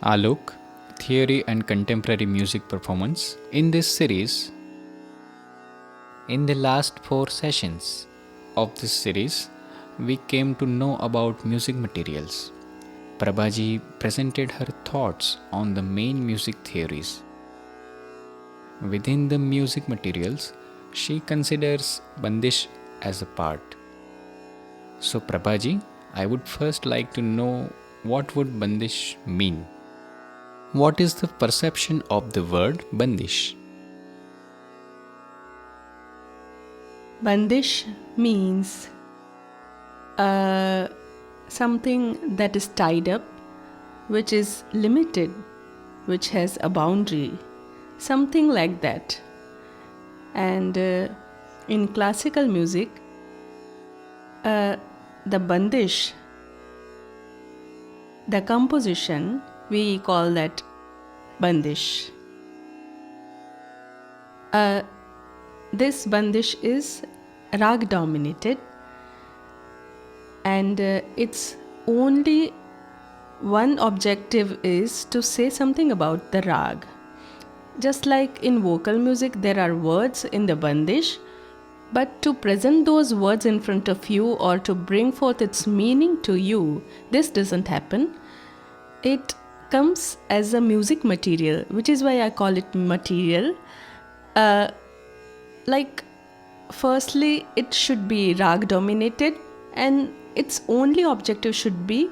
Aalok, Theory and Contemporary Music Performance. In this series, in the last 4 sessions of this series, we came to know about music materials. Prabhaji presented her thoughts on the main music theories. Within the music materials, she considers Bandish as a part. So Prabhaji, I would first like to know what would Bandish mean? What is the perception of the word Bandish? Bandish means something that is tied up, which is limited, which has a boundary, something like that. And in classical music, the Bandish, the composition, we call that Bandish. This Bandish is rag dominated, and its only one objective is to say something about the rag. Just like in vocal music, there are words in the Bandish, but to present those words in front of you or to bring forth its meaning to you, this doesn't happen. It comes as a music material, which is why I call it material. Firstly, it should be rag dominated, and its only objective should be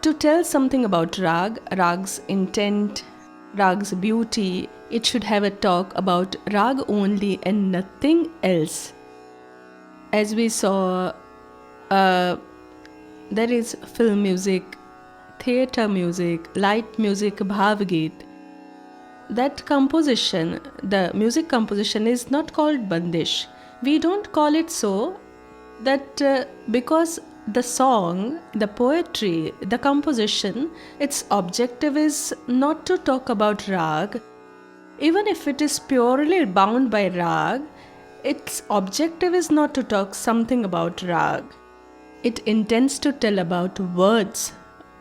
to tell something about rag's intent, rag's beauty. It should have a talk about rag only and nothing else. As we saw, there is film music, theatre music, light music, bhavgit. That composition, the music composition, is not called Bandish. We don't call it so that because the song, the poetry, the composition, its objective is not to talk about rag. Even if it is purely bound by rag, its objective is not to talk something about rag. It intends to tell about words,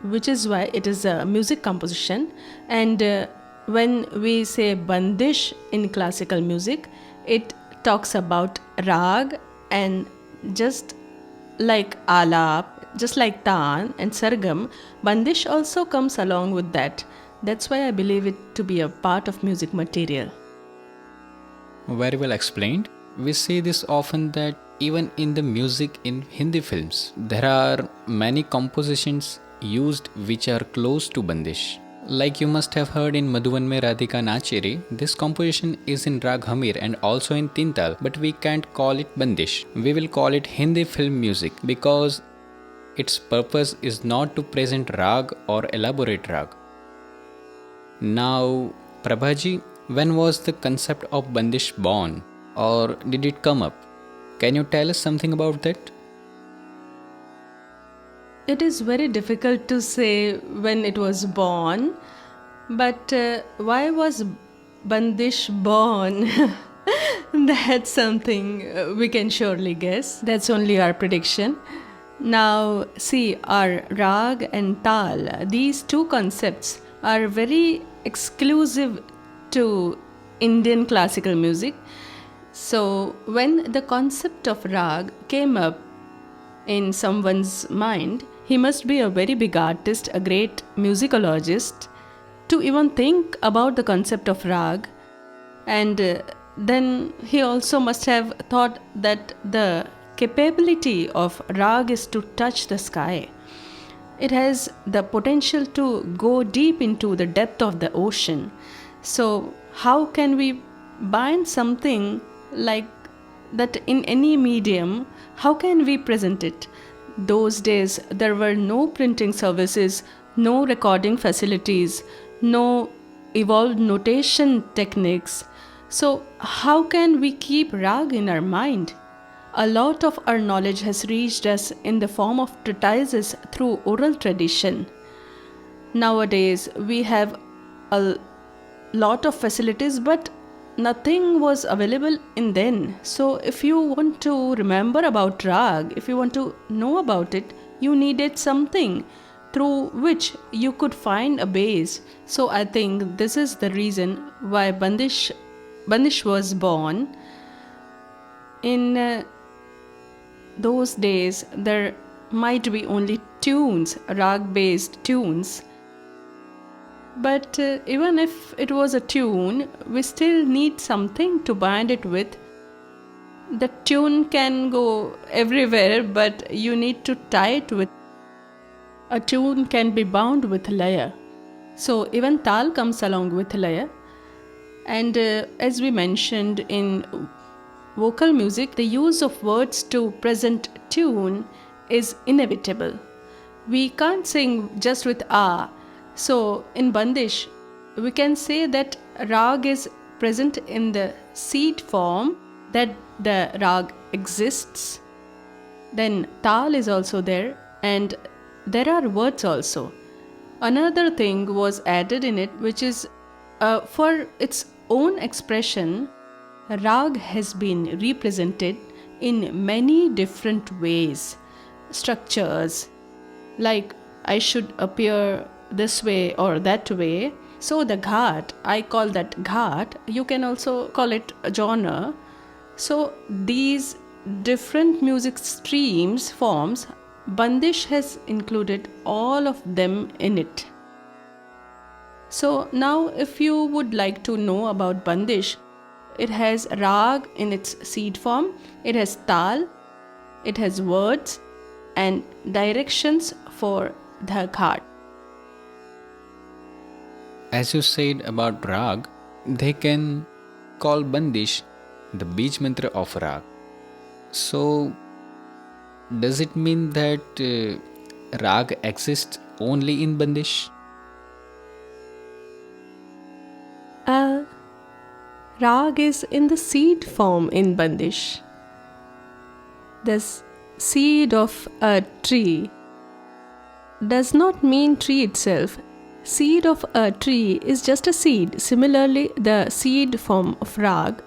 which is why it is a music composition. And when we say Bandish in classical music, it talks about rag, and just like Alap, just like Taan and Sargam, Bandish also comes along with that. That's why I believe it to be a part of music material. Very well explained. We see this often that even in the music in Hindi films, there are many compositions used which are close to Bandish. Like you must have heard in Madhuvan Mein Radhika Nache Re, this composition is in Rag Hamir and also in Tintal, but we can't call it Bandish. We will call it Hindi film music because its purpose is not to present rag or elaborate rag. Now, Prabhaji, when was the concept of Bandish born, or did it come up? Can you tell us something about that? It is very difficult to say when it was born, but why was Bandish born? That's something we can surely guess. That's only our prediction. Now, see, our rag and tal, these two concepts are very exclusive to Indian classical music. So, when the concept of rag came up in someone's mind, he must be a very big artist, a great musicologist, to even think about the concept of rag. And then he also must have thought that the capability of rag is to touch the sky. It has the potential to go deep into the depth of the ocean. So how can we bind something like that in any medium? How can we present it? Those days, there were no printing services, no recording facilities, no evolved notation techniques. So, how can we keep rag in our mind? A lot of our knowledge has reached us in the form of treatises through oral tradition. Nowadays, we have a lot of facilities, but nothing was available in then. So if you want to remember about rag, if you want to know about it, you needed something through which you could find a base. So I think this is the reason why Bandish was born. In those days, there might be only tunes, rag-based tunes. But even if it was a tune, we still need something to bind it with. The tune can go everywhere, but you need to tie it with. A tune can be bound with laya. So even tal comes along with laya. And as we mentioned in vocal music, the use of words to present tune is inevitable. We can't sing just with a. So in Bandish, we can say that rag is present in the seed form, that the rag exists. Then tal is also there, and there are words also. Another thing was added in it, which is for its own expression, rag has been represented in many different ways, structures, like I should appear this way or that way. So the Ghaat, I call that Ghaat, you can also call it a genre. So these different music streams, forms, Bandish has included all of them in it. So now if you would like to know about Bandish, it has rag in its seed form, it has tal, it has words and directions for the Ghaat. As you said about rag, they can call Bandish the Bij Mantra of rag. So, does it mean that rag exists only in Bandish? Rag is in the seed form in Bandish. The seed of a tree does not mean tree itself. Seed of a tree is just a seed. Similarly, the seed form of rag,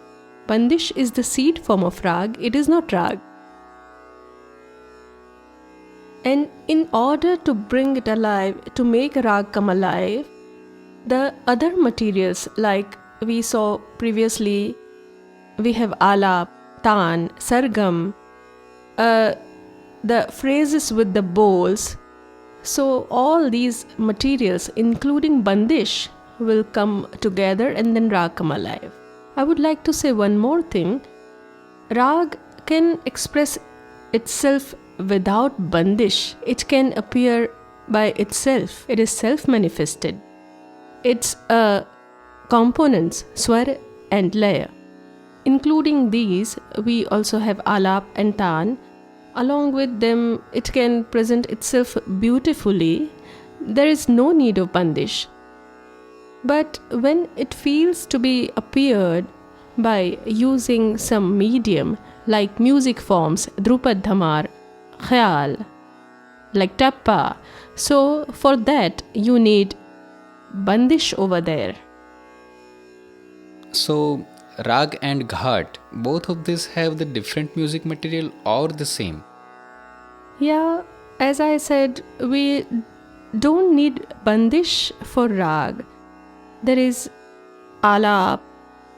Bandish is the seed form of rag, it is not rag. And in order to bring it alive, to make rag come alive, the other materials like we saw previously, we have alap, tan, sargam, the phrases with the bowls. So all these materials, including Bandish, will come together and then rag come alive. I would like to say one more thing. Rag can express itself without Bandish. It can appear by itself. It is self-manifested. Its components, swar and laya. Including these, we also have alap and tan. Along with them, it can present itself beautifully. There is no need of Bandish. But when it feels to be appeared by using some medium like music forms, Drupad Dhamar, Khayal, like Tappa, so for that you need Bandish over there. So, rag and Ghaat, both of these have the different music material or the same? Yeah, as I said, we don't need Bandish for rag. There is alap,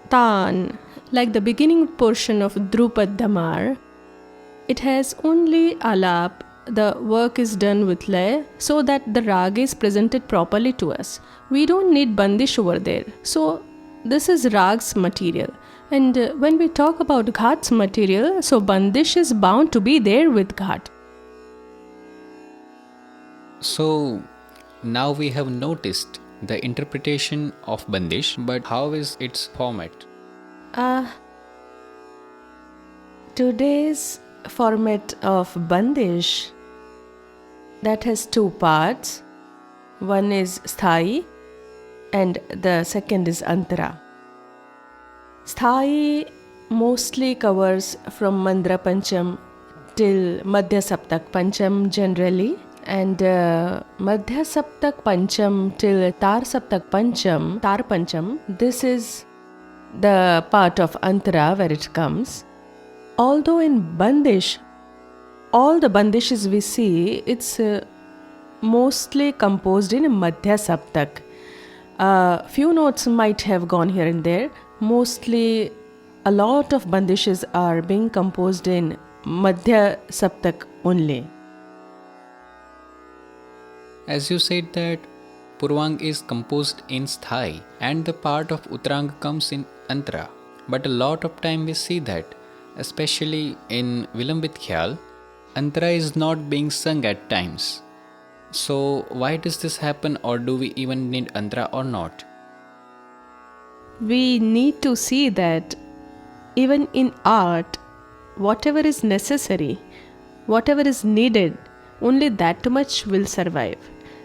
tan, like the beginning portion of Drupad Dhamar. It has only alap. The work is done with lay so that the rag is presented properly to us. We don't need Bandish over there. So this is rag's material. And when we talk about Ghaat's material, so Bandish is bound to be there with Ghaat. So, now we have noticed the interpretation of Bandish, but how is its format? Today's format of Bandish, that has two parts. One is Sthai and the second is Antara. Sthai mostly covers from Mandra Pancham till Madhya Saptak Pancham generally, and Madhya Saptak Pancham till Tar Saptak Pancham, Tar Pancham, this is the part of Antara where it comes. Although in Bandish, all the Bandishes we see, it's mostly composed in Madhya Saptak. Few notes might have gone here and there. Mostly, a lot of bandishes are being composed in Madhya Saptak only. As you said that Purvang is composed in Sthai and the part of Uttarang comes in Antara. But a lot of time we see that, especially in Vilambit Khyal, Antara is not being sung at times. So why does this happen, or do we even need Antara or not? We need to see that even in art, whatever is necessary, whatever is needed, only that much will survive.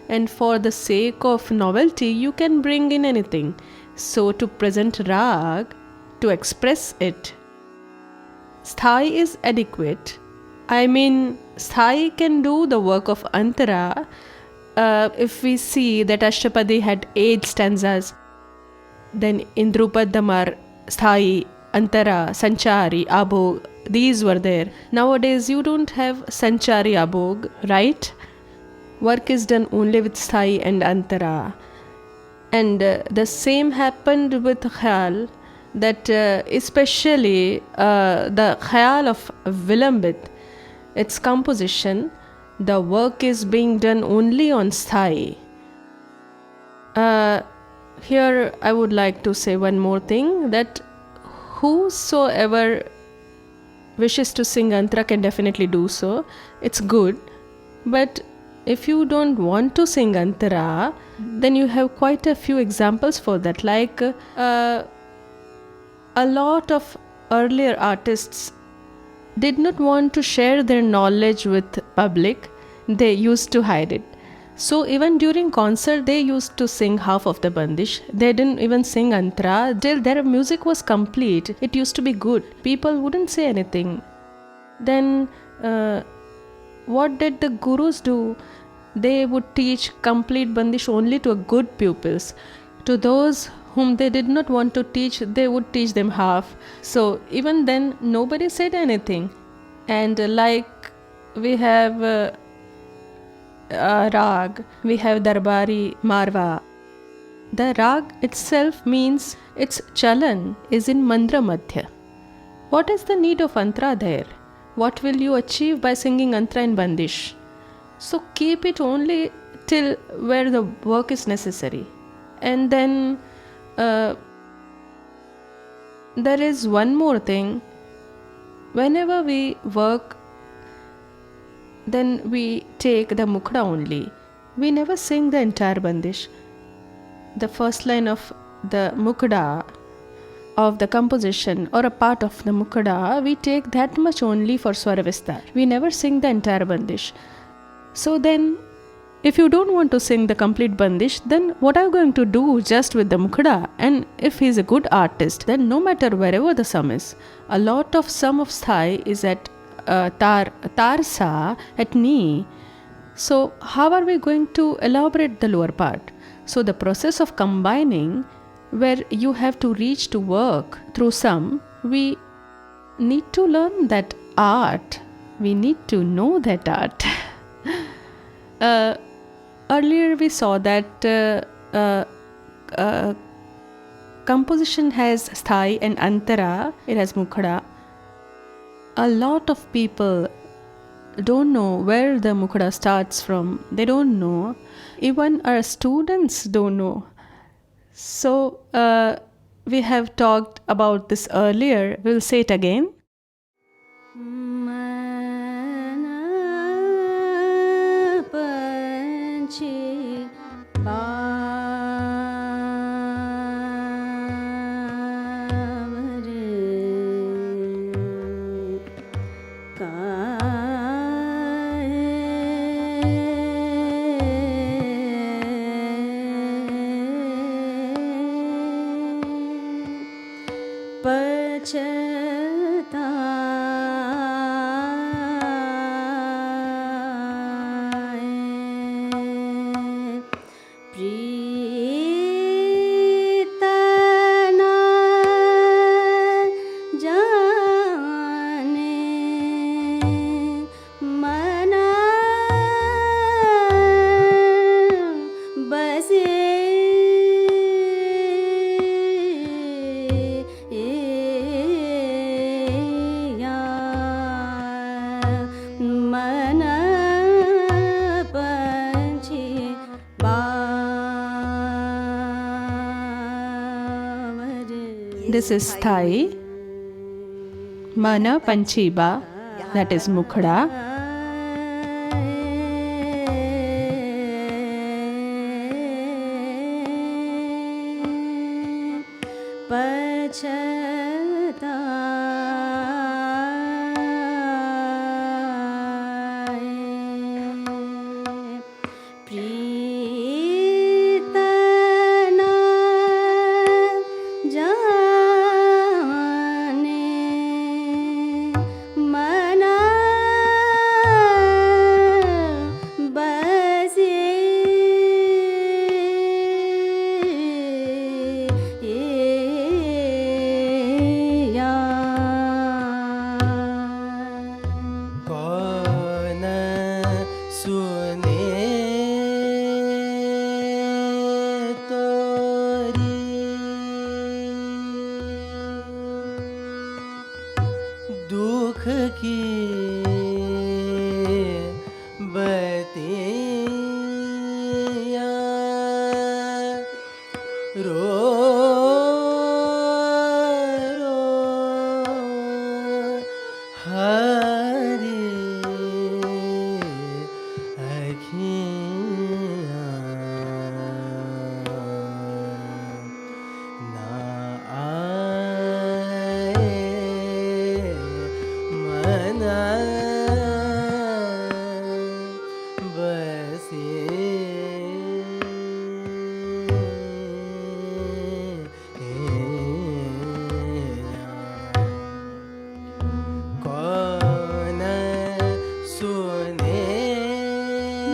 And for the sake of novelty, you can bring in anything. So to present rag, to express it, Sthai is adequate. I mean, Sthai can do the work of Antara. If we see that Ashtapadi had 8 stanzas, then Indrupad Damar, Sthai, Antara, Sanchari, Abhog, these were there. Nowadays you don't have Sanchari, Abhog, right? Work is done only with Sthai and Antara. And the same happened with Khyal, that especially the Khyal of Vilambit, its composition, the work is being done only on Sthai. Here I would like to say one more thing, that whosoever wishes to sing Antara can definitely do so. It's good. But if you don't want to sing Antara, then you have quite a few examples for that. Like a lot of earlier artists did not want to share their knowledge with public. They used to hide it. So even during concert, they used to sing half of the Bandish. They didn't even sing Antara till their music was complete. It used to be good. People wouldn't say anything. Then what did the gurus do? They would teach complete Bandish only to good pupils. To those whom they did not want to teach, they would teach them half. So even then, nobody said anything. And like we have rag, we have Darbari, Marwa. The rag itself means its chalan is in Mandra Madhya. What is the need of Antara there? What will you achieve by singing Antara in Bandish? So keep it only till where the work is necessary. And then there is one more thing. Whenever we work, then we take the Mukhda only. We never sing the entire Bandish. The first line of the Mukhda, of the composition or a part of the Mukhda, we take that much only for Swara Vistar. We never sing the entire Bandish. So then, if you don't want to sing the complete Bandish, then what are you going to do just with the Mukhda? And if he is a good artist, then no matter wherever the sum is, a lot of sum of Sthai is at Tarsa, at knee. So how are we going to elaborate the lower part? So the process of combining, where you have to reach to work through sum, we need to learn that art. We need to know that art. Earlier we saw that composition has Sthai and Antara, it has Mukhda. A lot of people don't know where the Mukhda starts from. They don't know. Even our students don't know. So we have talked about this earlier. We'll say it again. This is Sthai. Mana Panchiba, that is Mukhada.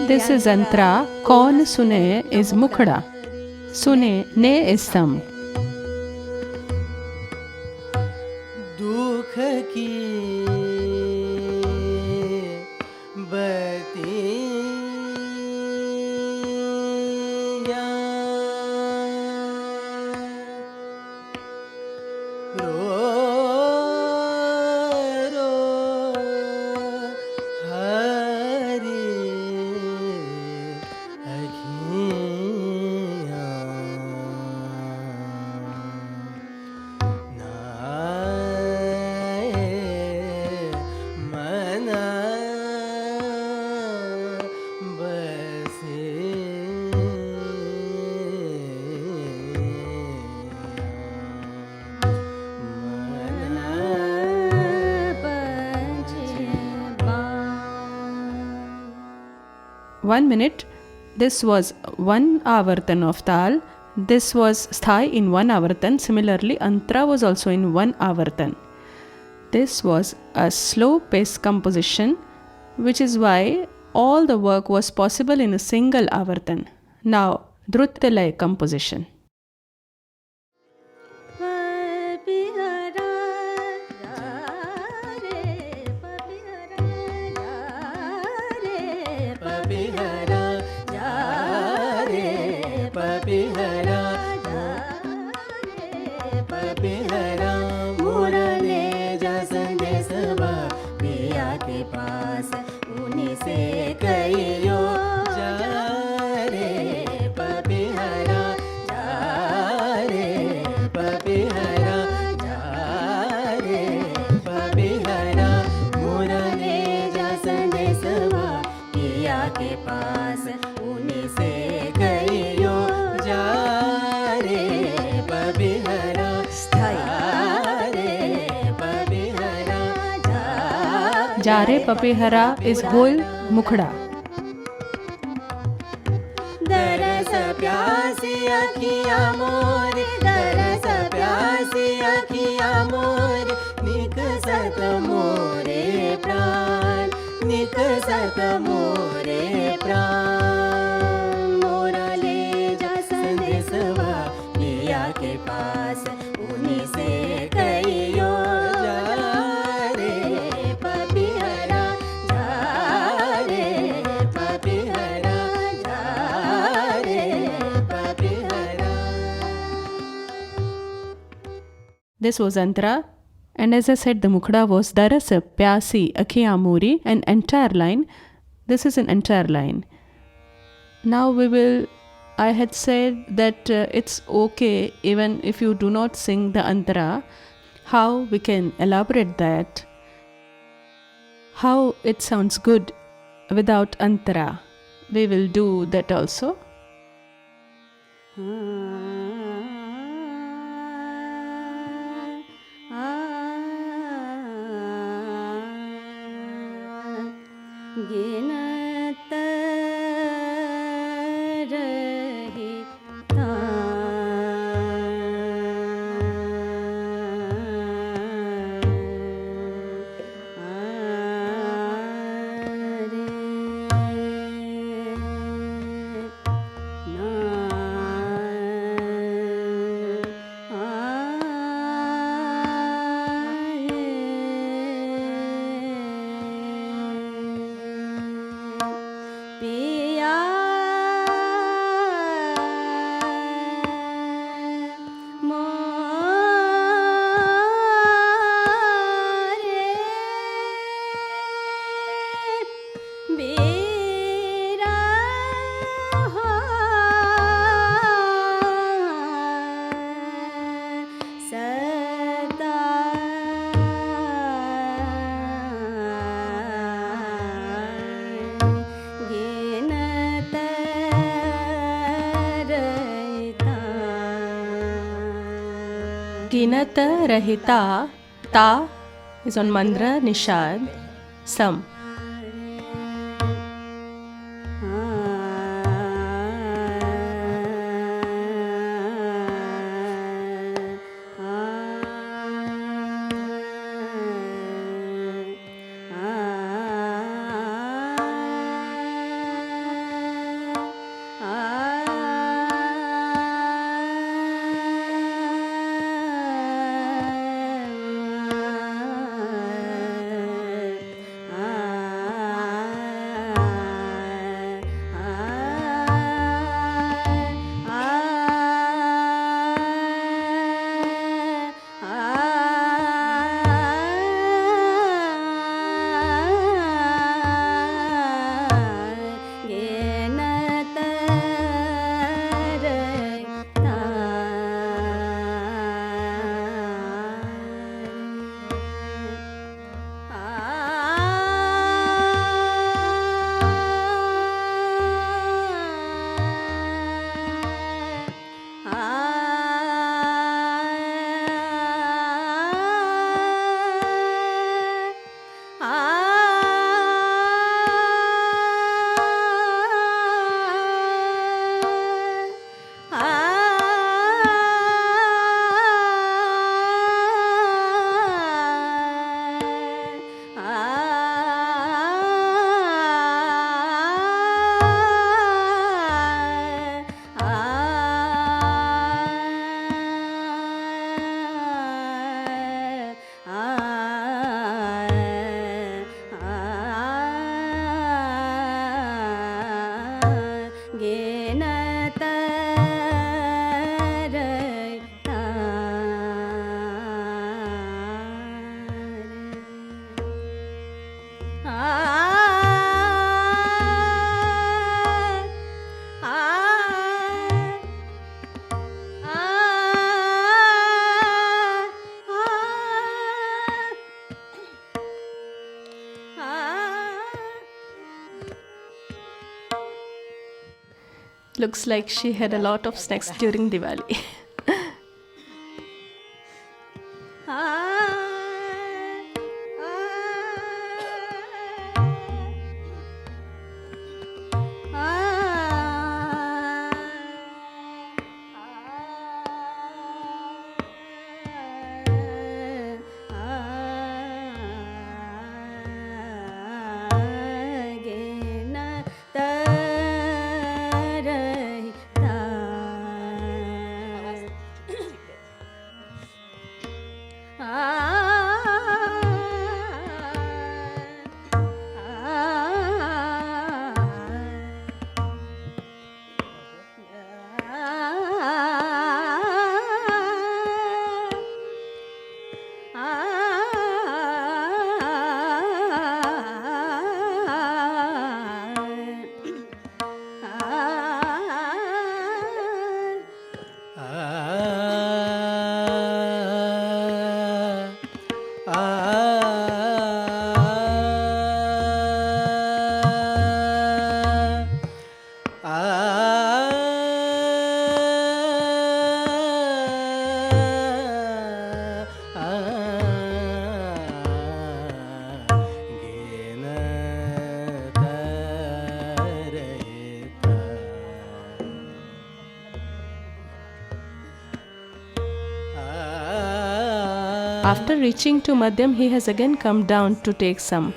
This is Antra. Kaun sune is Mukhada. Sune, ne is thumb. One minute, this was one avartan of Tal. This was Sthai in one avartan. Similarly, Antra was also in one avartan. This was a slow pace composition, which is why all the work was possible in a single avartan. Now, Drutalay composition. Jare Papihara is whole Mukhada. This was Antra, and as I said, the Mukhada was Darasa Pyasi Akhiyan Muri, an entire line. This is an entire line. Now we will I had said that it's okay even if you do not sing the antara. How we can elaborate that? How it sounds good without antara. We will do that also. Ginata Rahita. Ta is on Mandra Nishad. Sam. Looks like she had a lot of snacks during Diwali. After reaching to Madhyam, he has again come down to take some.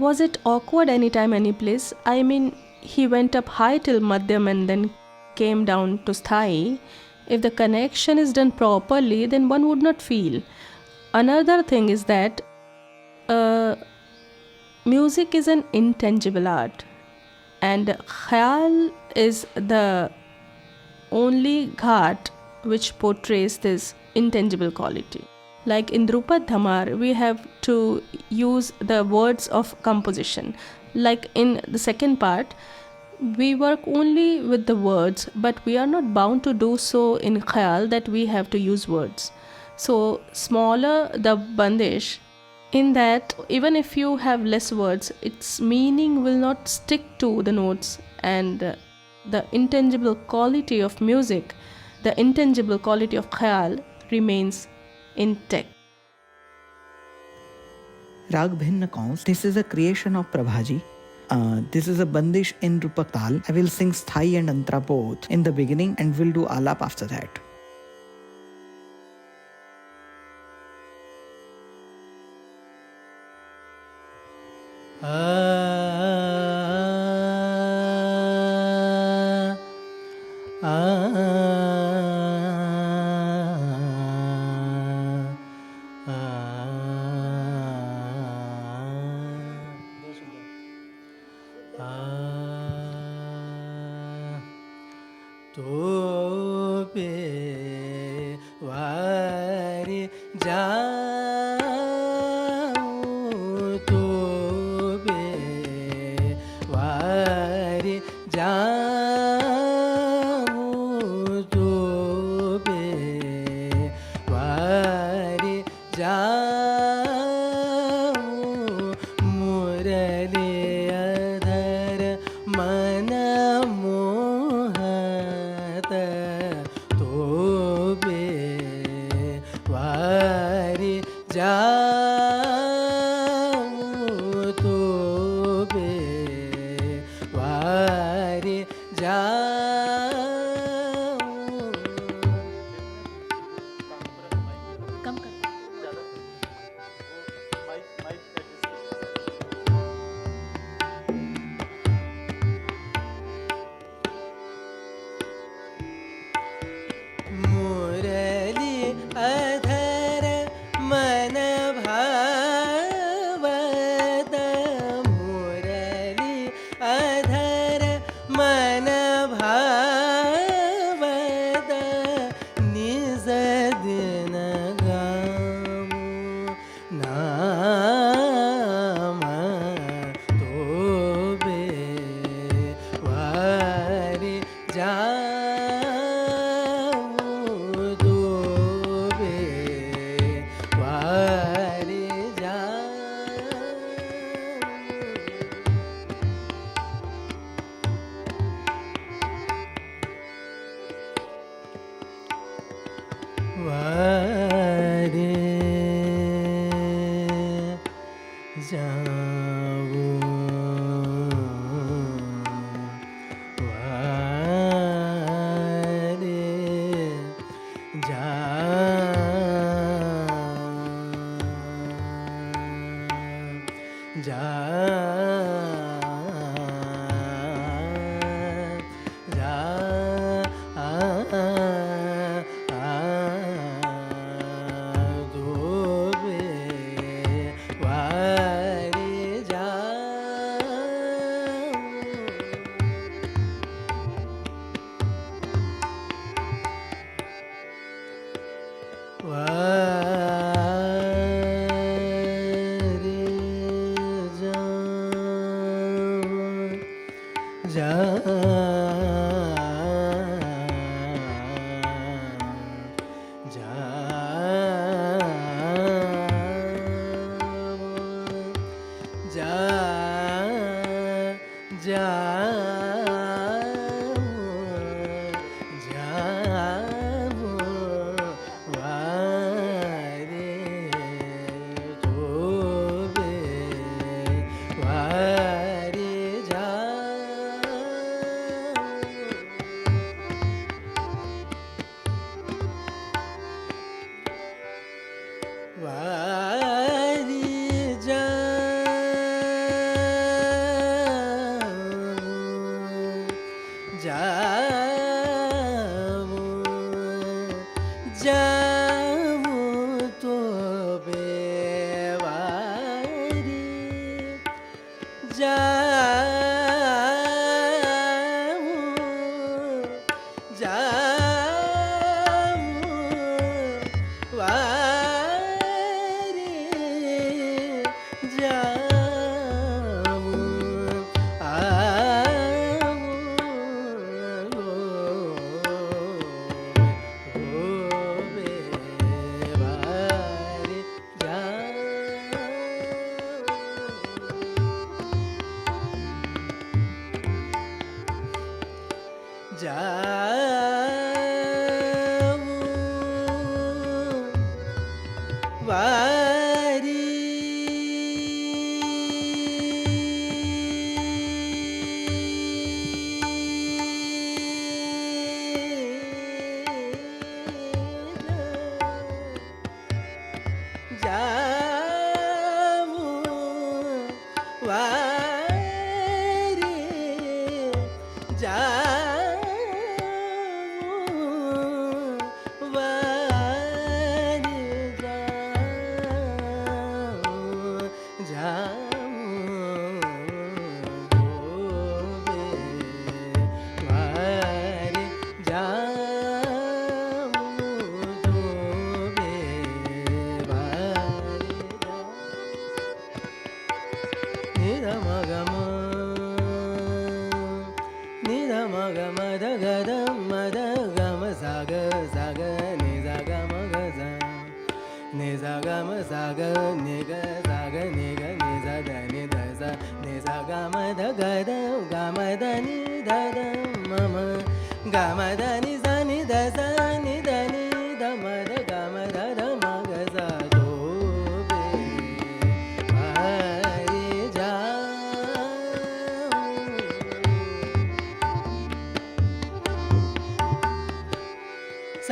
Was it awkward anytime, any place? I mean, he went up high till Madhyam and then came down to Sthai. If the connection is done properly, then one would not feel. Another thing is that music is an intangible art, and Khayal is the only Ghaat which portrays this intangible quality. Like in Drupad Dhamar, we have to use the words of composition. Like in the second part, we work only with the words, but we are not bound to do so in Khayal that we have to use words. So, smaller the Bandish, in that even if you have less words, its meaning will not stick to the notes, and the intangible quality of music, the intangible quality of Khayal remains intact. Rag Bhinna Kaus. This is a creation of Prabhaji. This is a Bandish in Rupak Tal. I will sing Sthai and Antra both in the beginning and we'll do Alap after that.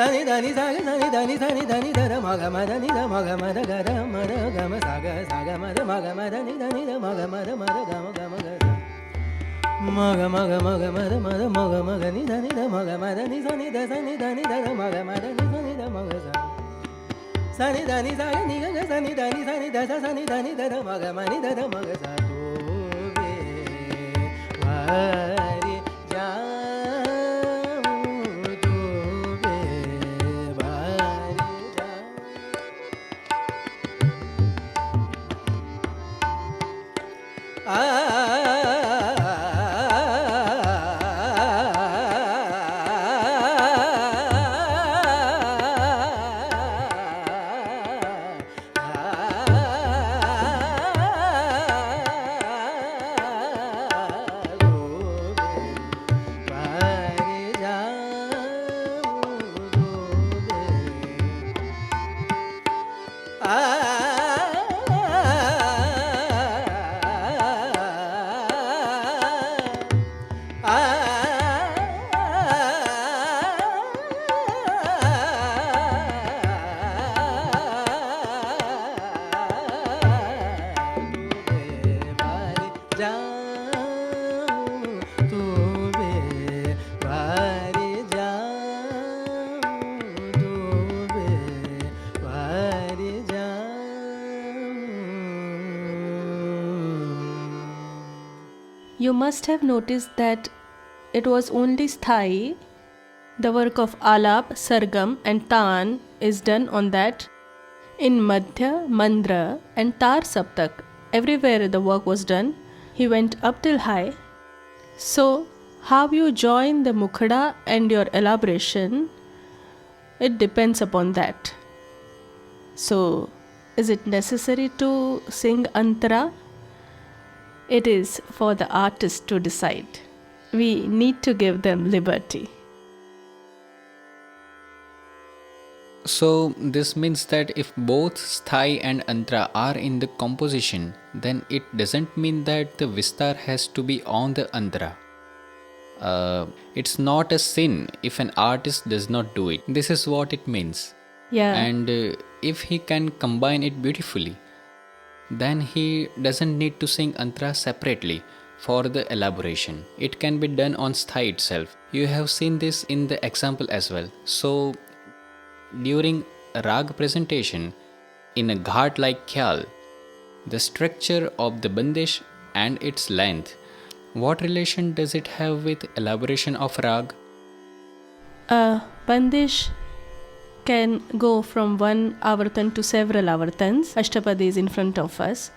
Sani dani saga sani dani sani dani da maga mada ni da maga mada ga da mada ga ma saga saga mada maga mada ni dani da maga mada mada ga ma ga maga maga maga mada mada maga maga ni dani da maga mada ni sani dani da maga mada ni sani da maga sa sani dani saga ni ga sani dani da sa sani dani da maga mani da maga sa to be wari ja You must have noticed that it was only sthai. The work of Alap, Sargam and Taan is done on that. In Madhya, Mandra and Tar Saptak, everywhere the work was done, he went up till high. So how you join the mukhada and your elaboration, it depends upon that. So, is it necessary to sing antara? It is for the artist to decide. We need to give them liberty. So this means that if both sthai and antara are in the composition, then it doesn't mean that the vistar has to be on the antara. It's not a sin if an artist does not do it. This is what it means. Yeah. And if he can combine it beautifully, then he doesn't need to sing antara separately for the elaboration. It can be done on sthai itself. You have seen this in the example as well. So during rag presentation in a ghat like khyal, the structure of the bandish and its length, what relation does it have with elaboration of rag? Bandish can go from one avartan to several avartans. Ashtapadi is in front of us.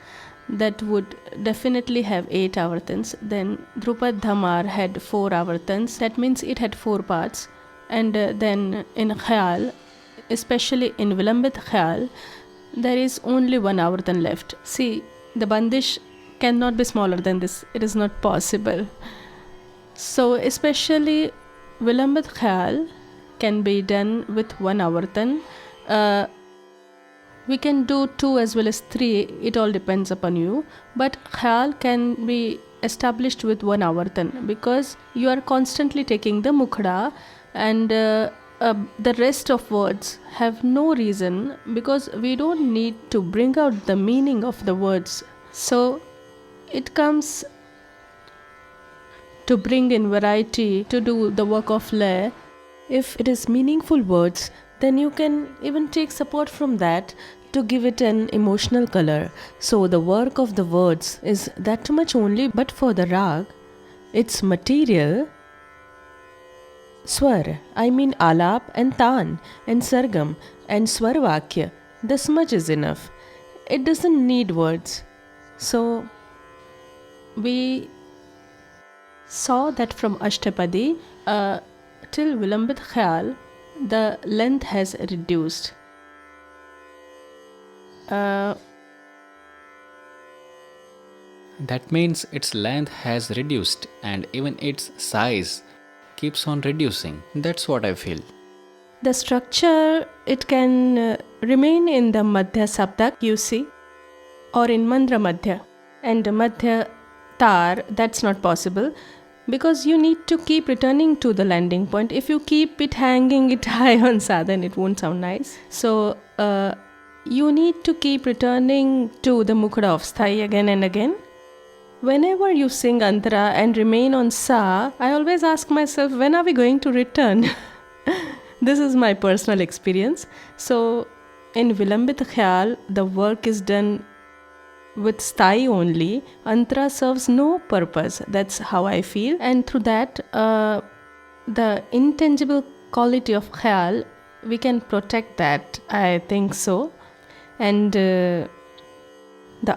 That would definitely have 8 avartans. Then Drupad Dhamar had 4 avartans. That means it had 4 parts. And then in Khyal, especially in Vilambit Khyal, there is only 1 avartan left. See, the Bandish cannot be smaller than this. It is not possible. So especially Vilambit Khyal can be done with 1 avartan. We can do 2 as well as 3. It all depends upon you. But Khyal can be established with 1 avartan because you are constantly taking the mukhada, and the rest of words have no reason because we don't need to bring out the meaning of the words. So it comes to bring in variety, to do the work of lay. If it is meaningful words, then you can even take support from that to give it an emotional color. So the work of the words is that much only, but for the rag, its material, swar, I mean alap and tan and sargam and swarvakya, this much is enough. It doesn't need words. So we saw that from Ashtapadi till Vilambit Khyal, the length has reduced. That means its length has reduced and even its size keeps on reducing. That's what I feel. The structure, it can remain in the Madhya Saptak, you see, or in Mandra Madhya. And Madhya Tar, that's not possible because you need to keep returning to the landing point. If you keep it hanging it high on sa, then it won't sound nice. So you need to keep returning to the mukhada of sthai again and again. Whenever you sing antara and remain on sa, I always ask myself, when are we going to return? This is my personal experience. So in Vilambit Khyal, the work is done with sthai only. Antara serves no purpose. That's how I feel. And through that, the intangible quality of Khyal, we can protect that. I think so. And the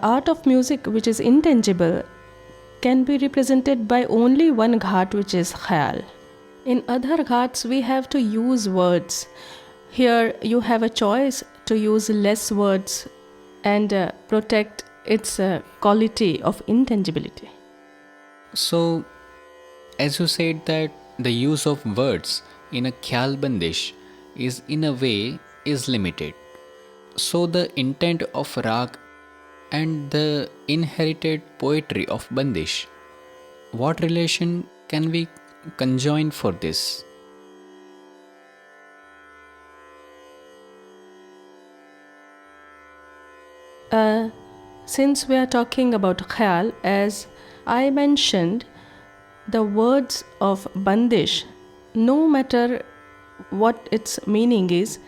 art of music, which is intangible, can be represented by only one ghat, which is Khyal. In other ghats, we have to use words. Here, you have a choice to use less words and protect its quality of intangibility. So, as you said that the use of words in a khyal bandish is in a way is limited. So the intent of rag and the inherited poetry of bandish, what relation can we conjoin for this? Since we are talking about Khyal, as I mentioned, the words of Bandish, no matter what its meaning is,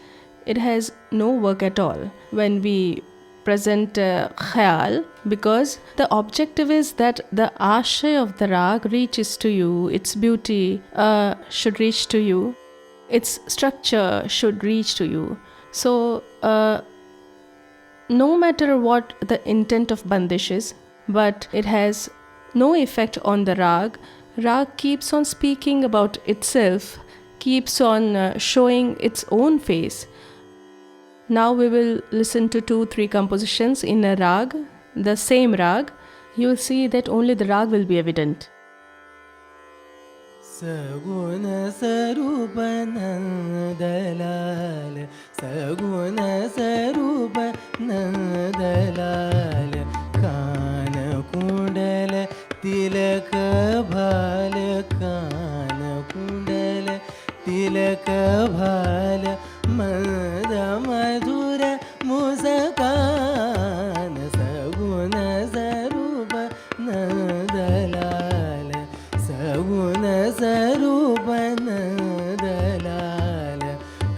it has no work at all when we present Khyal, because the objective is that the ashay of the rag reaches to you, its beauty should reach to you, its structure should reach to you. So, no matter what the intent of Bandish is, but it has no effect on the rag, Rag keeps on speaking about itself, keeps on showing its own face. Now we will listen to 2-3 compositions in a rag, the same rag. You will see that only the rag will be evident. सगुण स्वरूप नंदलाल सगुण स्वरूप नंदलाल कान कुंडल तिलक भाल कान कुंडल तिलक भाल मद मधुर मुस्कान सगुण स्वरूप नंदलाल सगुण स्वरूप नंदलाल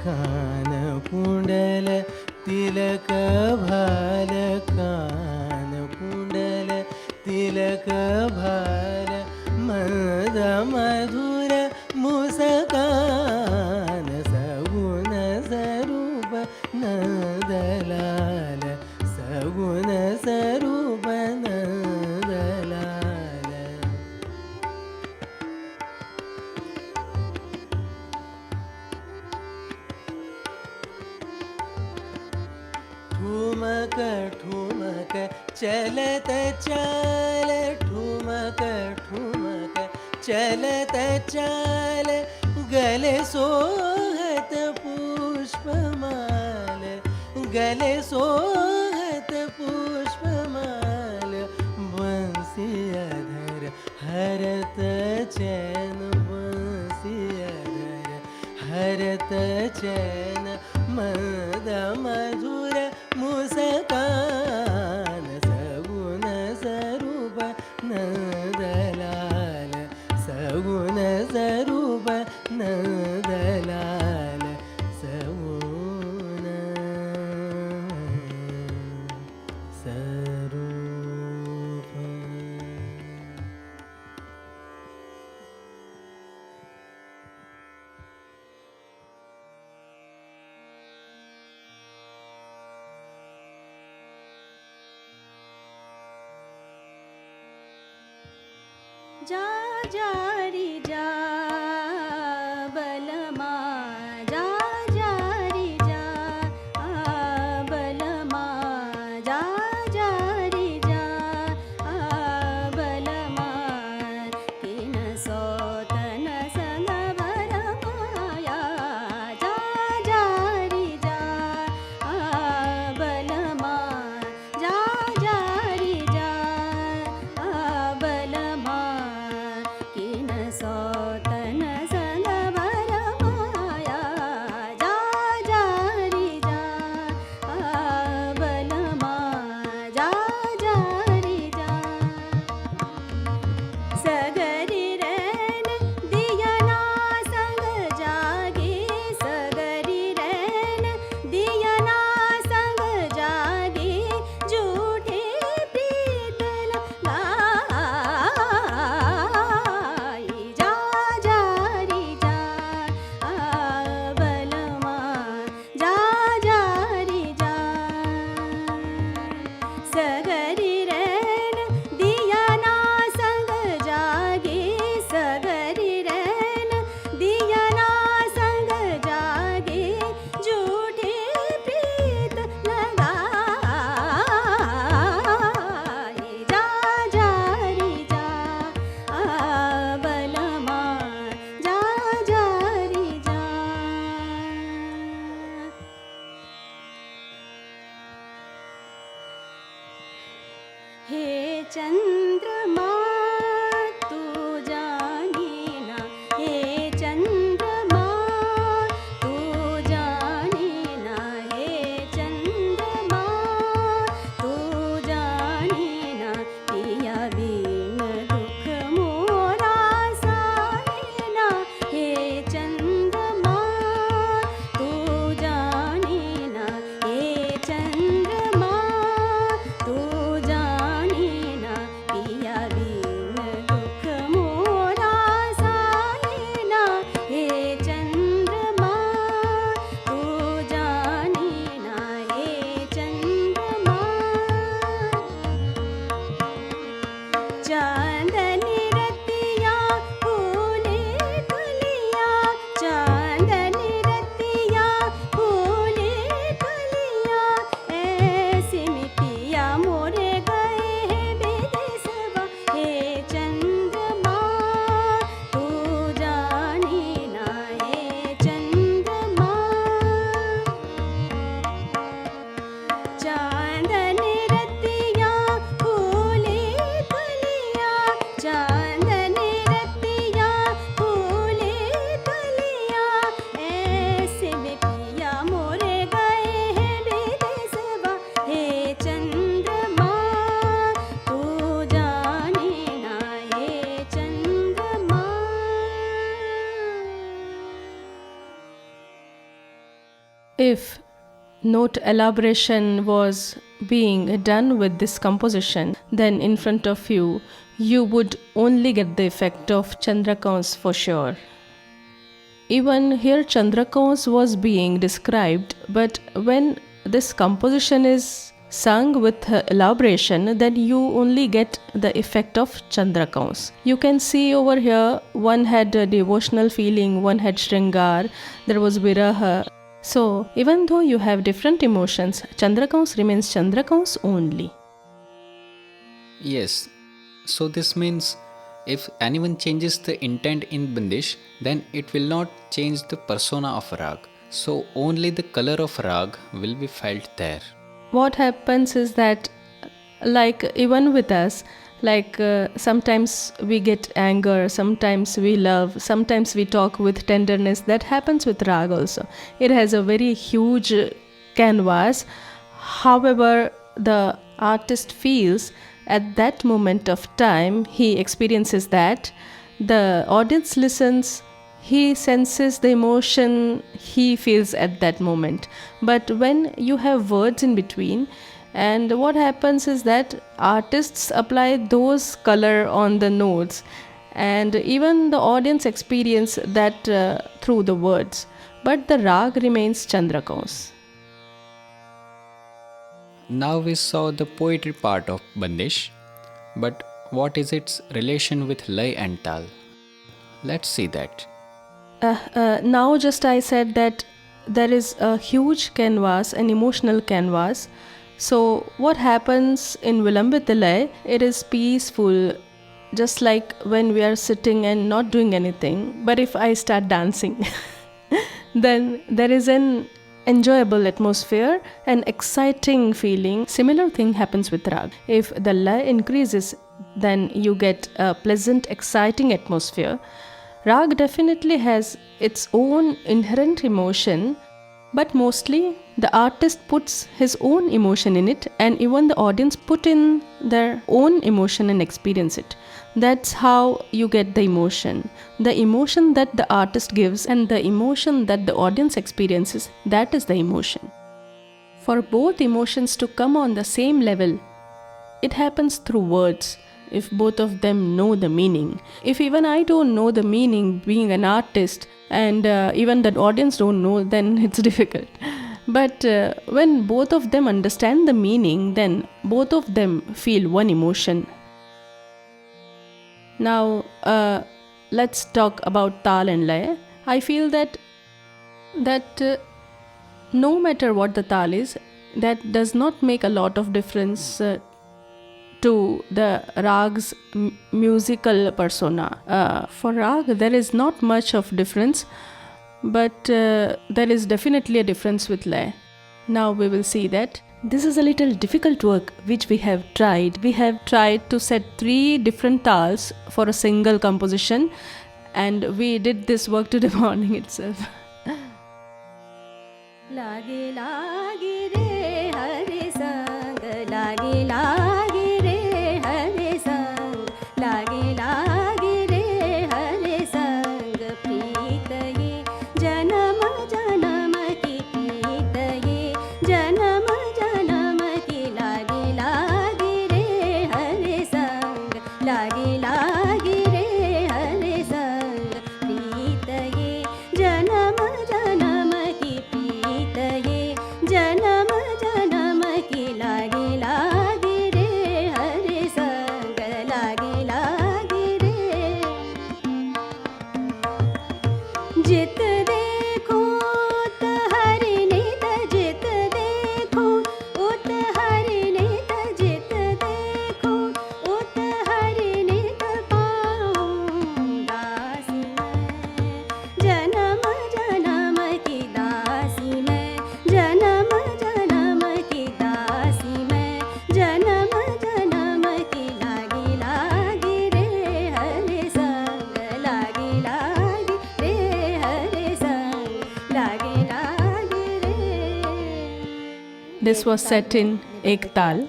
कान कुंडल तिलक भाल कान कुंडल तिलक भाल मद मधुर मुस्कान सगुण स्वरूप नंदलाल सगुण स्वरूप नंदलाल ठुमक ठुमक चलत चाल ठुमक ठुमक चलत चाल गले सोहत पुष्पमाल गले सोहत पुष्पमाल बंसीधर हरत चैन बंसीधर हरत चैन मद मधुर मुस्कान सगुण स्वरूप नंदलाल सगुण स्वरूप नंदलाल सगुण स्वरूप जा जा रे जा बलमा जा जा रे जा बलमा जा जा रे जा बलमा किन सोतन सन भरमाया जा जा रे जा बलमा जा जा रे जा बलमा किन If note elaboration was being done with this composition, then in front of you, you would only get the effect of Chandrakans for sure. Even here Chandrakans was being described, but when this composition is sung with elaboration, then you only get the effect of Chandrakans. You can see over here, one had a devotional feeling, one had Shringar, there was Viraha. So even though you have different emotions, Chandrakans remains Chandrakans only. Yes, so this means if anyone changes the intent in Bandish, then it will not change the persona of rag. So only the color of rag will be felt there. What happens is that, like even with us, sometimes we get anger, sometimes we love, sometimes we talk with tenderness. That happens with rag also. It has a very huge canvas. However, the artist feels at that moment of time, he experiences that. The audience listens, he senses the emotion he feels at that moment. But when you have words in between, and what happens is that artists apply those color on the notes, and even the audience experience that through the words. But the rag remains Chandrakans. Now we saw the poetry part of Bandish, but what is its relation with Lay and Tal? Let's see that. Now just I said that there is a huge canvas, an emotional canvas. So what happens in Vilambithalai, it is peaceful, just like when we are sitting and not doing anything. But if I start dancing, then there is an enjoyable atmosphere, an exciting feeling. Similar thing happens with rag. If the lay increases, then you get a pleasant, exciting atmosphere. Rag definitely has its own inherent emotion, but mostly the artist puts his own emotion in it, and even the audience put in their own emotion and experience it. That's how you get the emotion. The emotion that the artist gives and the emotion that the audience experiences, that is the emotion. For both emotions to come on the same level, it happens through words. If both of them know the meaning. If even I don't know the meaning being an artist, and even the audience don't know, then it's difficult. But when both of them understand the meaning, then both of them feel one emotion. Now let's talk about Tal and Lay. I feel that no matter what the Tal is, that does not make a lot of difference to the rag's musical persona. For rag, there is not much of difference, but there is definitely a difference with lay. Now we will see that. This is a little difficult work which we have tried. We have tried to set 3 different tals for a single composition, and we did this work today morning itself. Lage lage re Hare sang, lage lage re Hare sang, lage lage re Hare sang, preet ye janam janam ki preet ye janam janam ki, lage lage re Hare sang, lage lage re Hare sang, preet ye janam janam ki preet ye janam janam ki, lage lage re Hare sang, lage lage re. जित देखो उत हरि नित, जित देखो उत हरि नित, जित देखो उत हरि नित पाऊं दासी मैं जन्म जन्म की, दासी मैं जन्म जन्म की, दासी मैं जन्म जन्म की, लागी लागी रे हरे संग, लागी लागी रे हरे संग, लागी लागी रे. This was set in Ek Tal.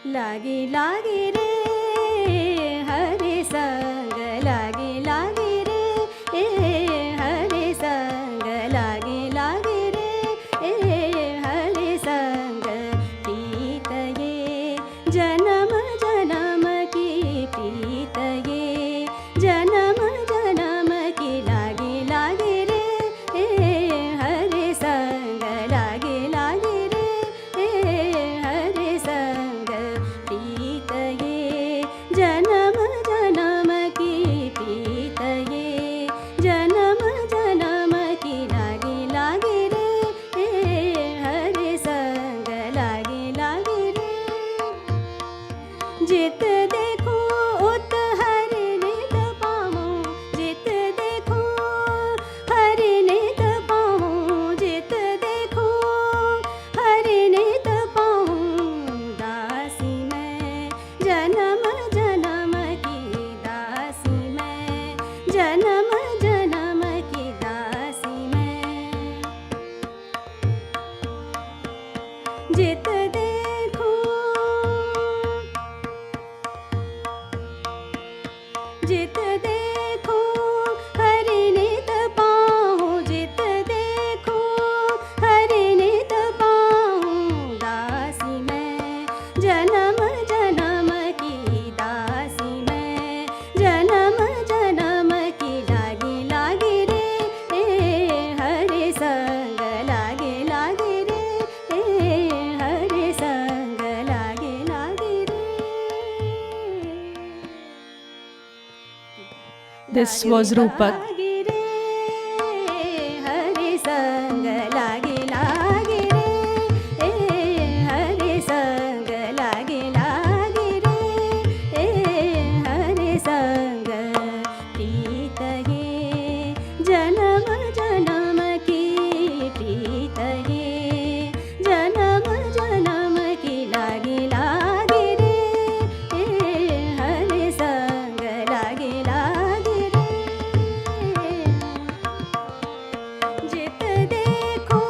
लागी लागी रे हरे संग, लागी लागी रे हरे संग, लागी This was Rupak. हरि संग लागे लागे रे, हरि संग लागे लागे रे, हरि संग प्रीत है जन्म जन्म की, प्रीत है जन्म जन्म की, लागे लागे रे, हरि संग लागे लागे रे। जित देखो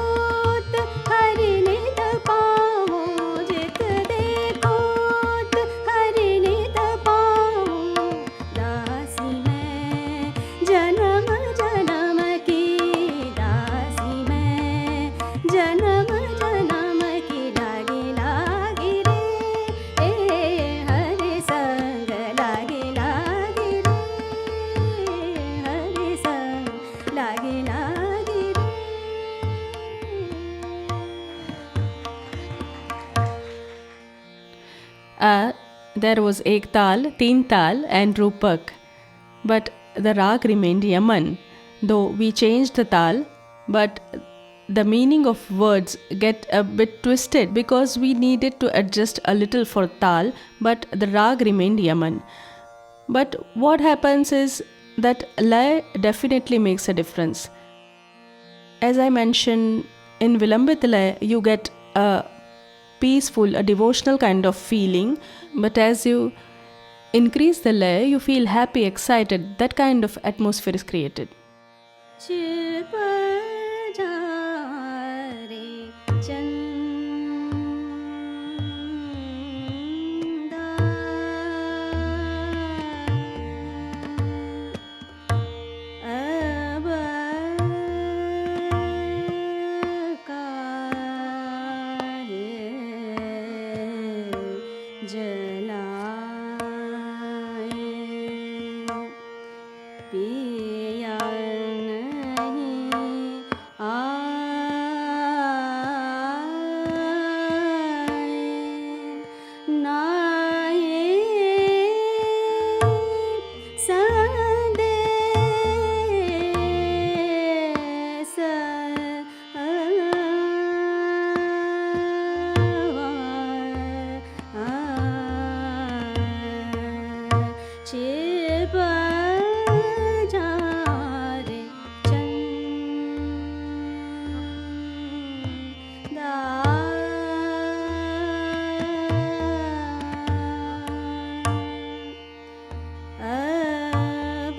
हरि नित पाओ, जित देखो हरि नित पाओ, दासी मैं जन्म जन्म की, दासी मैं जन्म जन्म की, लागे लागे रे, हरि संग लागे लागे रे, हरि संग लागे लागे रे। There was ek tal, teen tal, and Rupak, but the rag remained Yaman. Though we changed the tal, but the meaning of words get a bit twisted because we needed to adjust a little for tal, but the rag remained Yaman. But what happens is that lay definitely makes a difference. As I mentioned, in Vilambit lay, you get a peaceful, a devotional kind of feeling, but as you increase the lay, you feel happy, excited. That kind of atmosphere is created. छिप जा रे चंदा, अब काहे जलाए, पिया नहीं आए, नाये संदेश छिप जा रे चंदा, अब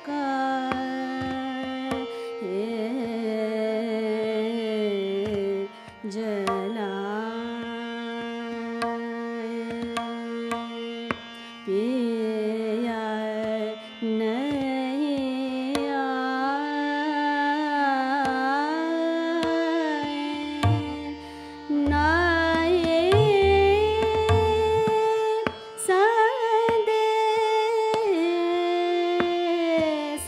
काहे जलाए, पिया नहीं आए, नाये संदेश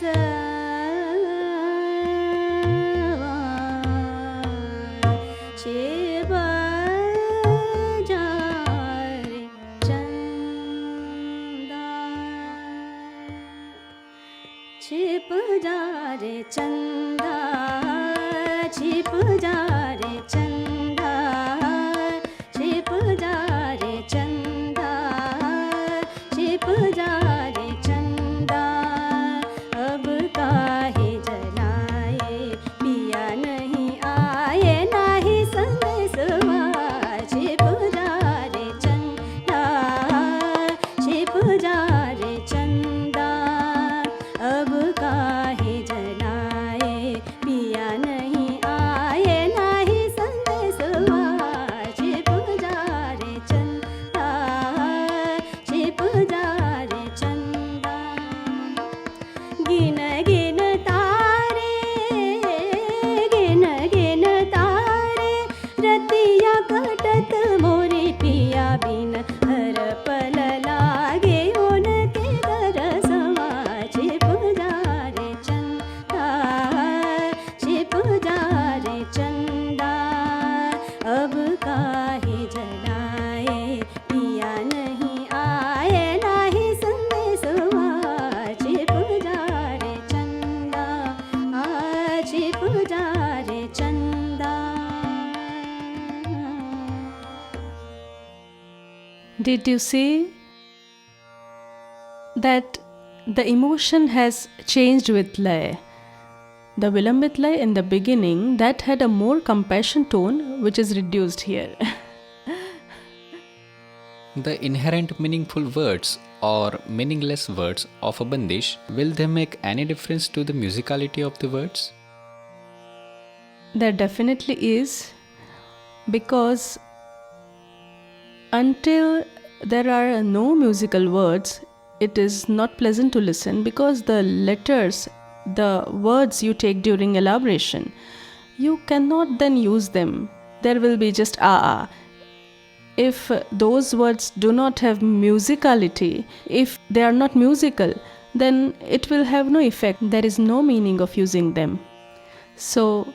छिप जा रे चंदा, छिप जा रे चंदा, छिप जा रे चंदा, छिप जा रे चंदा, छिप जा रे चंदा, अब काहे जलाए, पिया नहीं आए, नाही संदेशवा, छिप जा रे चंदा, छिप जा रे चंदा, अब काहे जलाए, पिया नहीं आए, नाही संदेशवा, छिप जा रे चंदा, छिप जा रे चंदा। गिन गिन तारे, गिन गिन तारे, रतिया कटत मोरे पिया बिन, हर पल लागे ओ Did you see that the emotion has changed with lay? The Vilambit lay in the beginning, that had a more compassion tone, which is reduced here. The inherent meaningful words or meaningless words of a Bandish, will they make any difference to the musicality of the words? There definitely is, because until there are no musical words, it is not pleasant to listen, because the letters, the words you take during elaboration, you cannot then use them. There will be just ah. If those words do not have musicality, if they are not musical, then it will have no effect. There is no meaning of using them. So,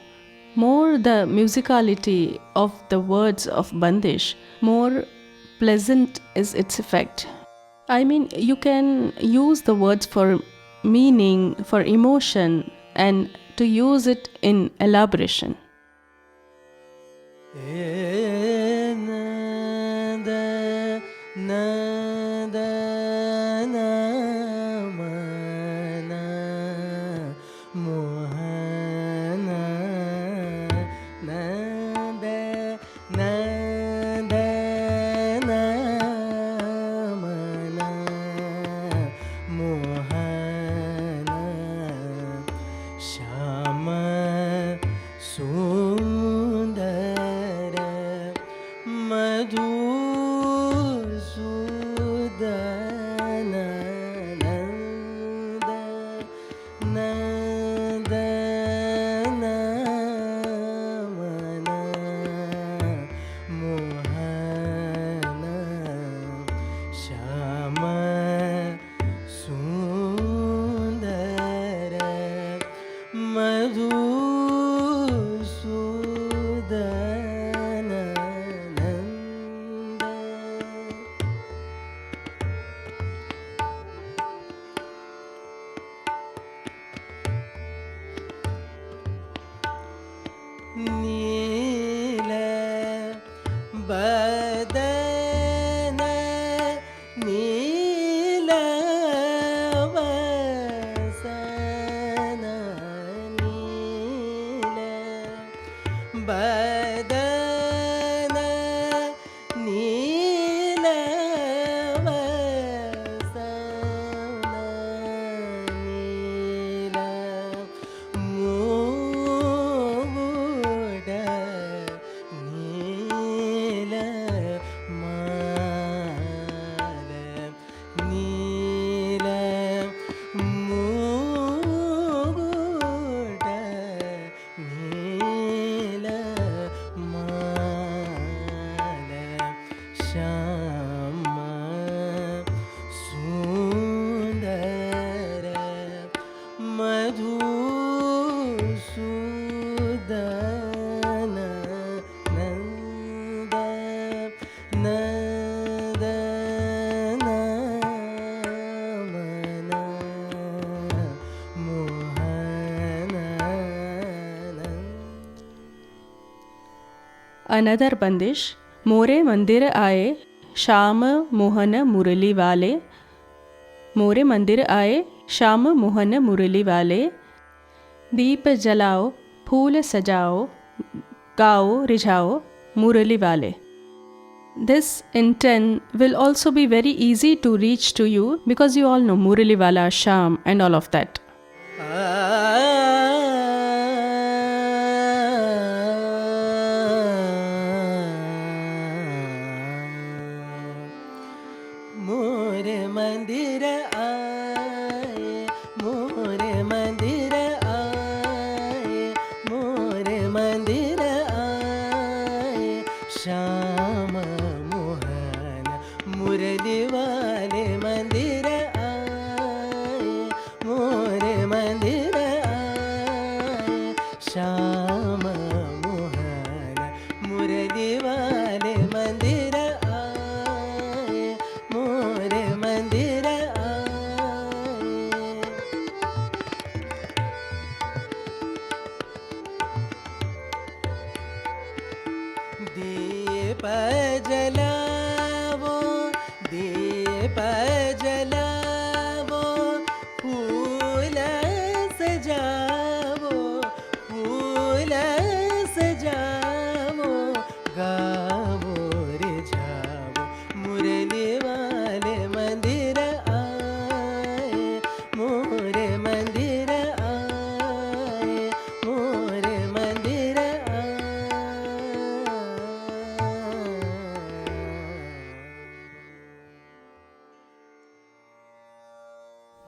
more the musicality of the words of Bandish, more pleasant is its effect. I mean, you can use the words for meaning, for emotion, and to use it in elaboration. Another Bandish, More Mandir Aaye, Sham Mohan Murali Wale, More Mandir Aaye, Sham Mohan Murali Wale, Deep Jalao, Phule Sajao, Gao Rijhao, Murali Wale. This in 10 will also be very easy to reach to you, because you all know Murali Wala, Sham and all of that.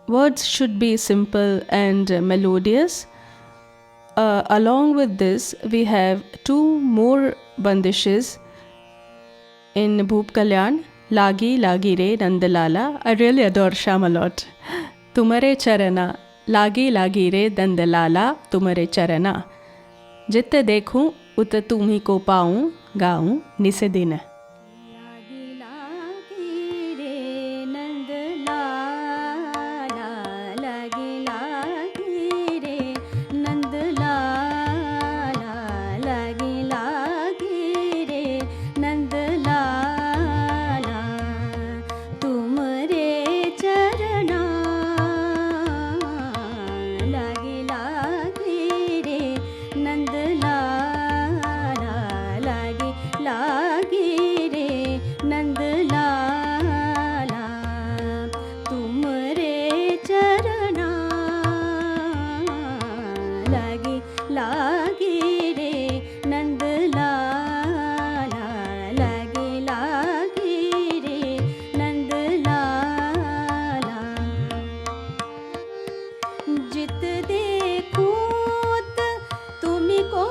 words should be simple and melodious. Along with this, we have two more bandishes in Bhoop Kalyan, Lagi Lagi Re Nandalala. I really adore Sham a lot. Tumare Charana, Lagi Lagi Re Nandalala, Tumare Charana. जित देखूं उत तुम्ही को पाऊं गाऊं निस दिन. लागी लागी रे नंद लाला, लागी लागी रे नंद लाला, लागी लागी रे नंद लाला, तुमरे चरना, लागी लागी रे नंद लाला, लागी लागी रे नंद लाला, तुमरे चरना, लागी लागी रे नंद लाला, लागी लागी रे नंद लाला, जित देखूत तुम्ही को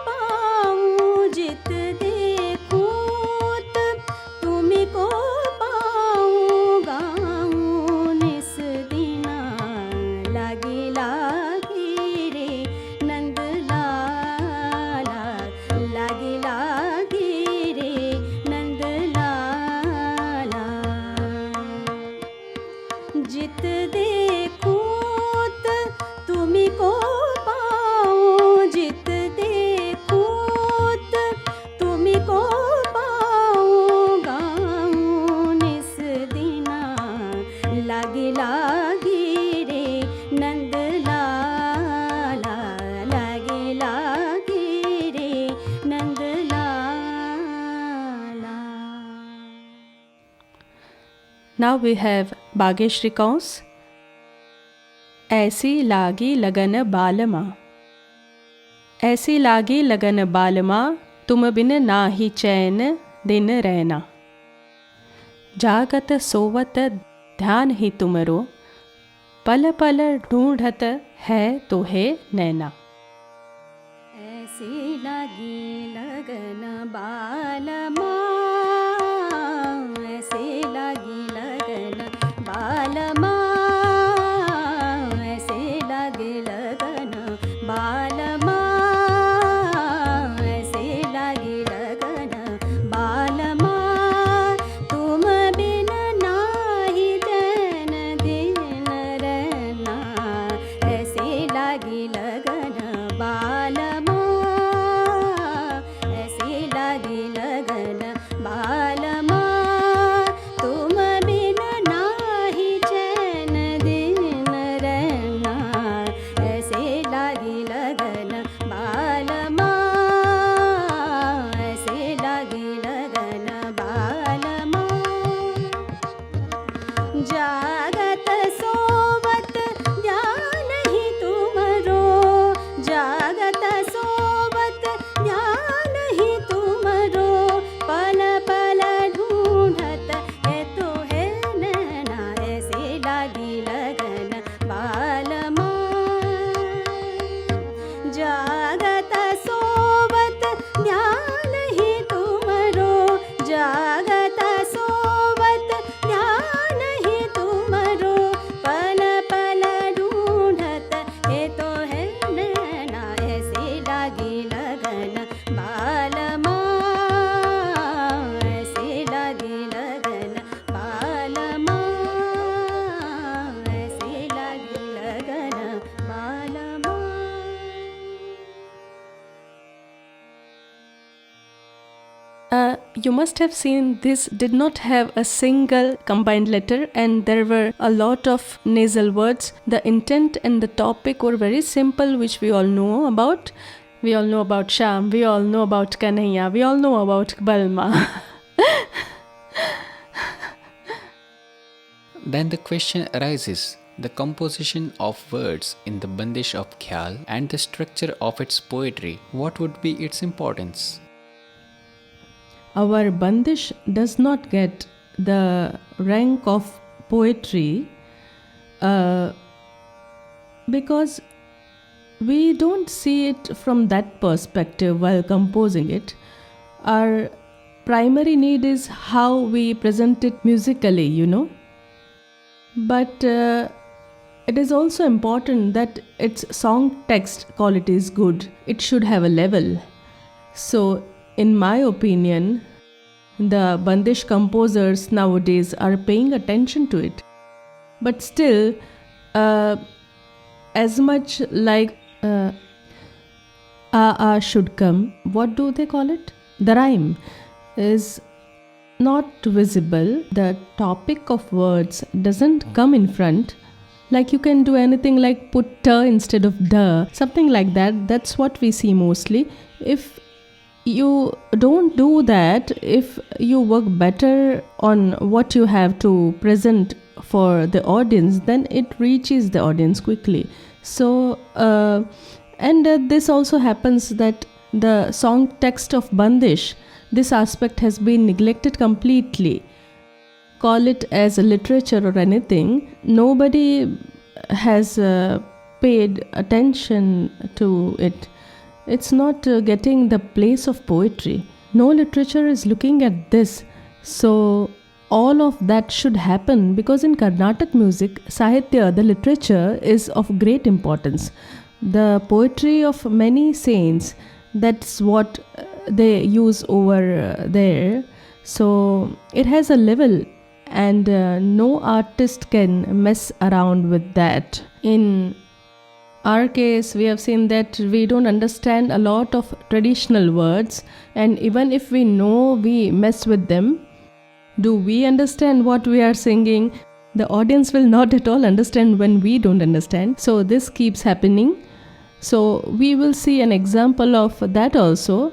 पाऊं, जित देखूत तुम्ही को पाऊं गाऊं निस दिना, लागी लागी रे नंद लाला, लागी लागी रे नंद लाला, जित देखूत तुम्ही को पाऊं, जित देखूत तुम्ही को पाऊं गाऊं निस दिना, लागी लागी रे नंद लाला, लागी लागी रे नंद लाला. Now we have Bageshri Kaus. ऐसी लागी लगन बालमा, ऐसी लागी लगन बालमा, तुम बिन नाही चैन दिन रहना. जागत सोवत ध्यान ही तुमरो, पल पल ढूंढत है तो है नैना. ऐसी लागी लगन बालमा, ऐसी लागी लगन बालमा, ऐसी लागी लगन बालमा, ऐसी लागी लगन बालमा, तुम बिन नाही चैन दिन रहना, ऐसी लागी लगन बालमा, ऐसी लागी लगन बालमा, तुम बिन नाही चैन दिन रहना, ऐसी लागी लगन बालमा, ऐसी लागी लगन बालमा. जागत सोवत ध्यान ही तुमरो, जागत सोवत ध्यान ही तुमरो, पल पल ढूंढत है तो है नैना, ऐसी लागी लगन बालमा. जागत सोवत ध्यान ही तुमरो, जागत सोवत ध्यान ही तुमरो, पल पल ढूंढत है तो है नैना, ऐसी लागी लगन बालमा, ऐसी लागी लगन बालमा, ऐसी लागी लगन बालमा. You must have seen this did not have a single combined letter, and there were a lot of nasal words. The intent and the topic were very simple, which we all know about. We all know about Sham, we all know about Kanhaiya, we all know about Balma. Then the question arises, the composition of words in the Bandish of Khyal and the structure of its poetry, what would be its importance? Our Bandish does not get the rank of poetry Uh, because we don't see it from that perspective while composing it. Our primary need is how we present it musically. But it is also important that its song text quality is good. It should have a level. So, in my opinion, the Bandish composers nowadays are paying attention to it. But still, as much like should come, what do they call it? The rhyme is not visible. The topic of words doesn't come in front. Like you can do anything like put t instead of the, something like that. That's what we see mostly. If you don't do that, if you work better on what you have to present for the audience, then it reaches the audience quickly. So, this also happens that the song text of Bandish, this aspect has been neglected completely. Call it as a literature or anything, nobody has paid attention to it. It's not getting the place of poetry. No literature is looking at this. So all of that should happen, because in Carnatic music, Sahitya, the literature, is of great importance. The poetry of many saints, that's what they use over there. So it has a level, and no artist can mess around with that. In our case, we have seen that we don't understand a lot of traditional words, and even if we know, we mess with them. Do we understand what we are singing? The audience will not at all understand when we don't understand. So this keeps happening. So we will see an example of that also.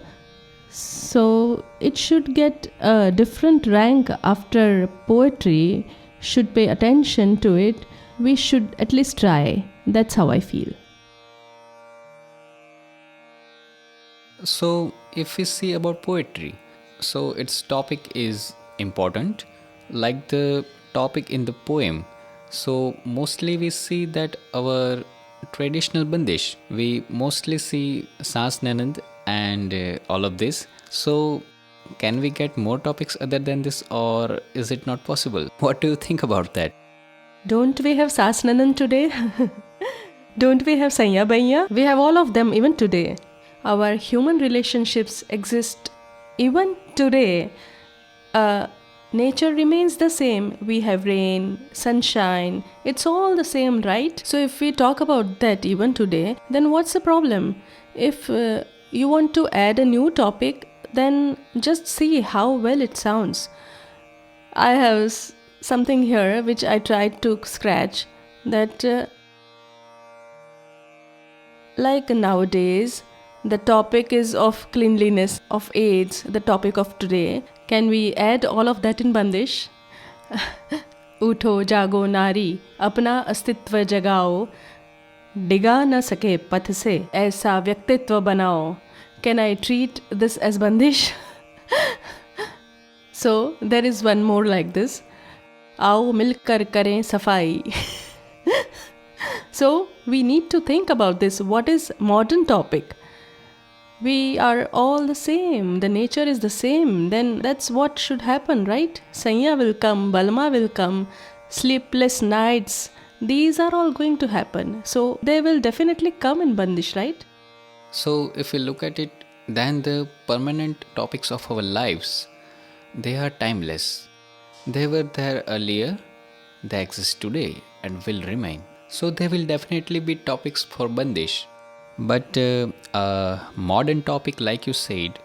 So it should get a different rank after poetry, should pay attention to it. We should at least try. That's how I feel. So, if we see about poetry, so its topic is important, like the topic in the poem. So, mostly we see that our traditional Bandish, we mostly see Saas Nanand and all of this. So, can we get more topics other than this, or is it not possible? What do you think about that? Don't we have Sasnanan today? Don't we have Sanya Banya? We have all of them even today. Our human relationships exist even today. Nature remains the same. We have rain, sunshine. It's all the same, right? So if we talk about that even today, then what's the problem? If you want to add a new topic, then just see how well it sounds. I have something here which I tried to scratch, that like nowadays, the topic is of cleanliness, of AIDS, the topic of today. Can we add all of that in Bandish? Utho jago nari, apna astitva jagao, diga na sake path se, aisa vyaktitva banao. Can I treat this as Bandish? So there is one more like this. Aao milkar kare safai. So we need to think about this. What is modern topic? We are all the same. The nature is the same. Then that's what should happen, right? Sanya will come, Balma will come, sleepless nights. These are all going to happen. So they will definitely come in Bandish, right? So, if we look at it, then the permanent topics of our lives, they are timeless. They were there earlier, they exist today, and will remain. So, they will definitely be topics for Bandish. But a modern topic, like you said,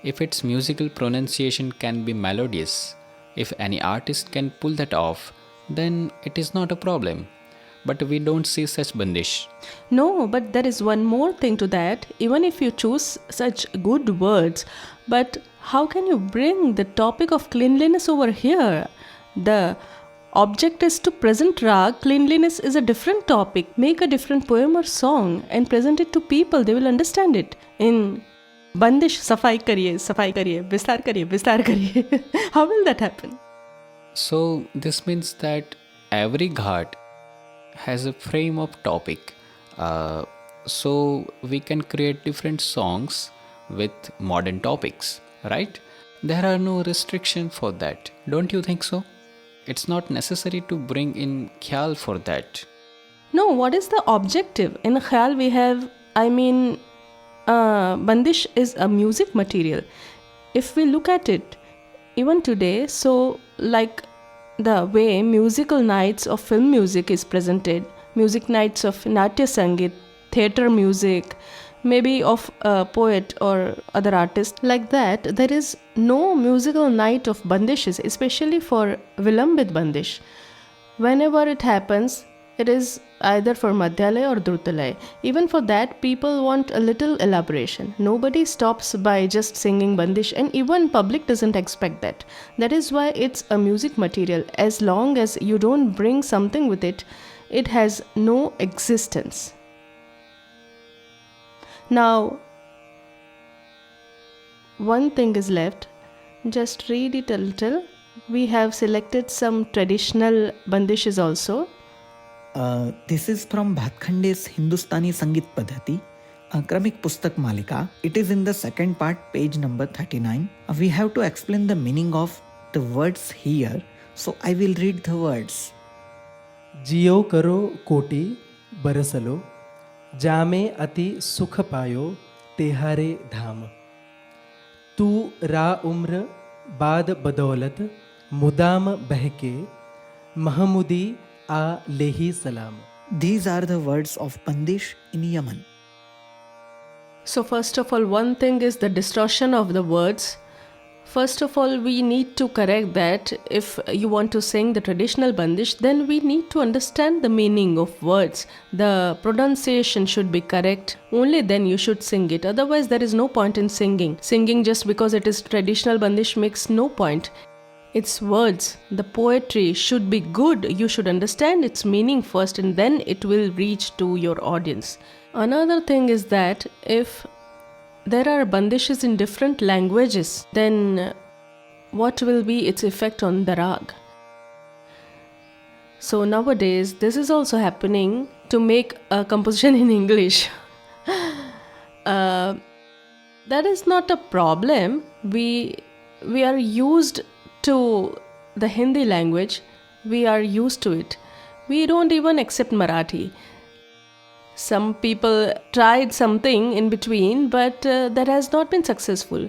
if its musical pronunciation can be melodious, if any artist can pull that off, then it is not a problem. But we don't see such Bandish. No, but there is one more thing to that. Even if you choose such good words, but how can you bring the topic of cleanliness over here? The object is to present rag. Cleanliness is a different topic. Make a different poem or song and present it to people. They will understand it. In Bandish, safai kariye, bistar kariye. How will that happen? So, this means that every Ghaat has a frame of topic. Uh, so we can create different songs with modern topics, right? There are no restrictions for that. Don't you think so? It's not necessary to bring in Khyal for that. No, what is the objective? In Khayal we have, Bandish is a music material. If we look at it, even today, so like the way musical nights of film music is presented, music nights of Natya Sangit, theatre music, maybe of a poet or other artist, like that, there is no musical night of Bandishes, especially for Vilambit Bandish. Whenever it happens, it is either for Madhyalay or Drutalay. Even for that, people want a little elaboration. Nobody stops by just singing Bandish, and even public doesn't expect that. That is why it's a music material. As long as you don't bring something with it, it has no existence. Now, one thing is left. Just read it a little. We have selected some traditional bandishes also. This is from Bhatkhande's Hindustani Sangeet Padhati, Kramik Pustak Malika. It is in the second part, page number 39. We have to explain the meaning of the words here. So I will read the words. जियो करो कोटि बरसलो, जामे अति सुख पायो तेहारे धाम। तू रा उम्र बाद बदौलत मुदाम बहके, महमूदी आ लेही सलाम। These are the words of Bandish in Yaman. So, first of all, one thing is the distortion of the words. First of all, we need to correct that. If you want to sing the traditional Bandish, then we need to understand the meaning of words. The pronunciation should be correct. Only then you should sing it. Otherwise, there is no point in singing. Singing just because it is traditional Bandish makes no point. Its words, the poetry should be good. You should understand its meaning first, and then it will reach to your audience. Another thing is that if there are bandishes in different languages, then what will be its effect on the rag? So nowadays, this is also happening to make a composition in English. That is not a problem. We are used to the Hindi language. We are used to it. We don't even accept Marathi. Some people tried something in between, but that has not been successful.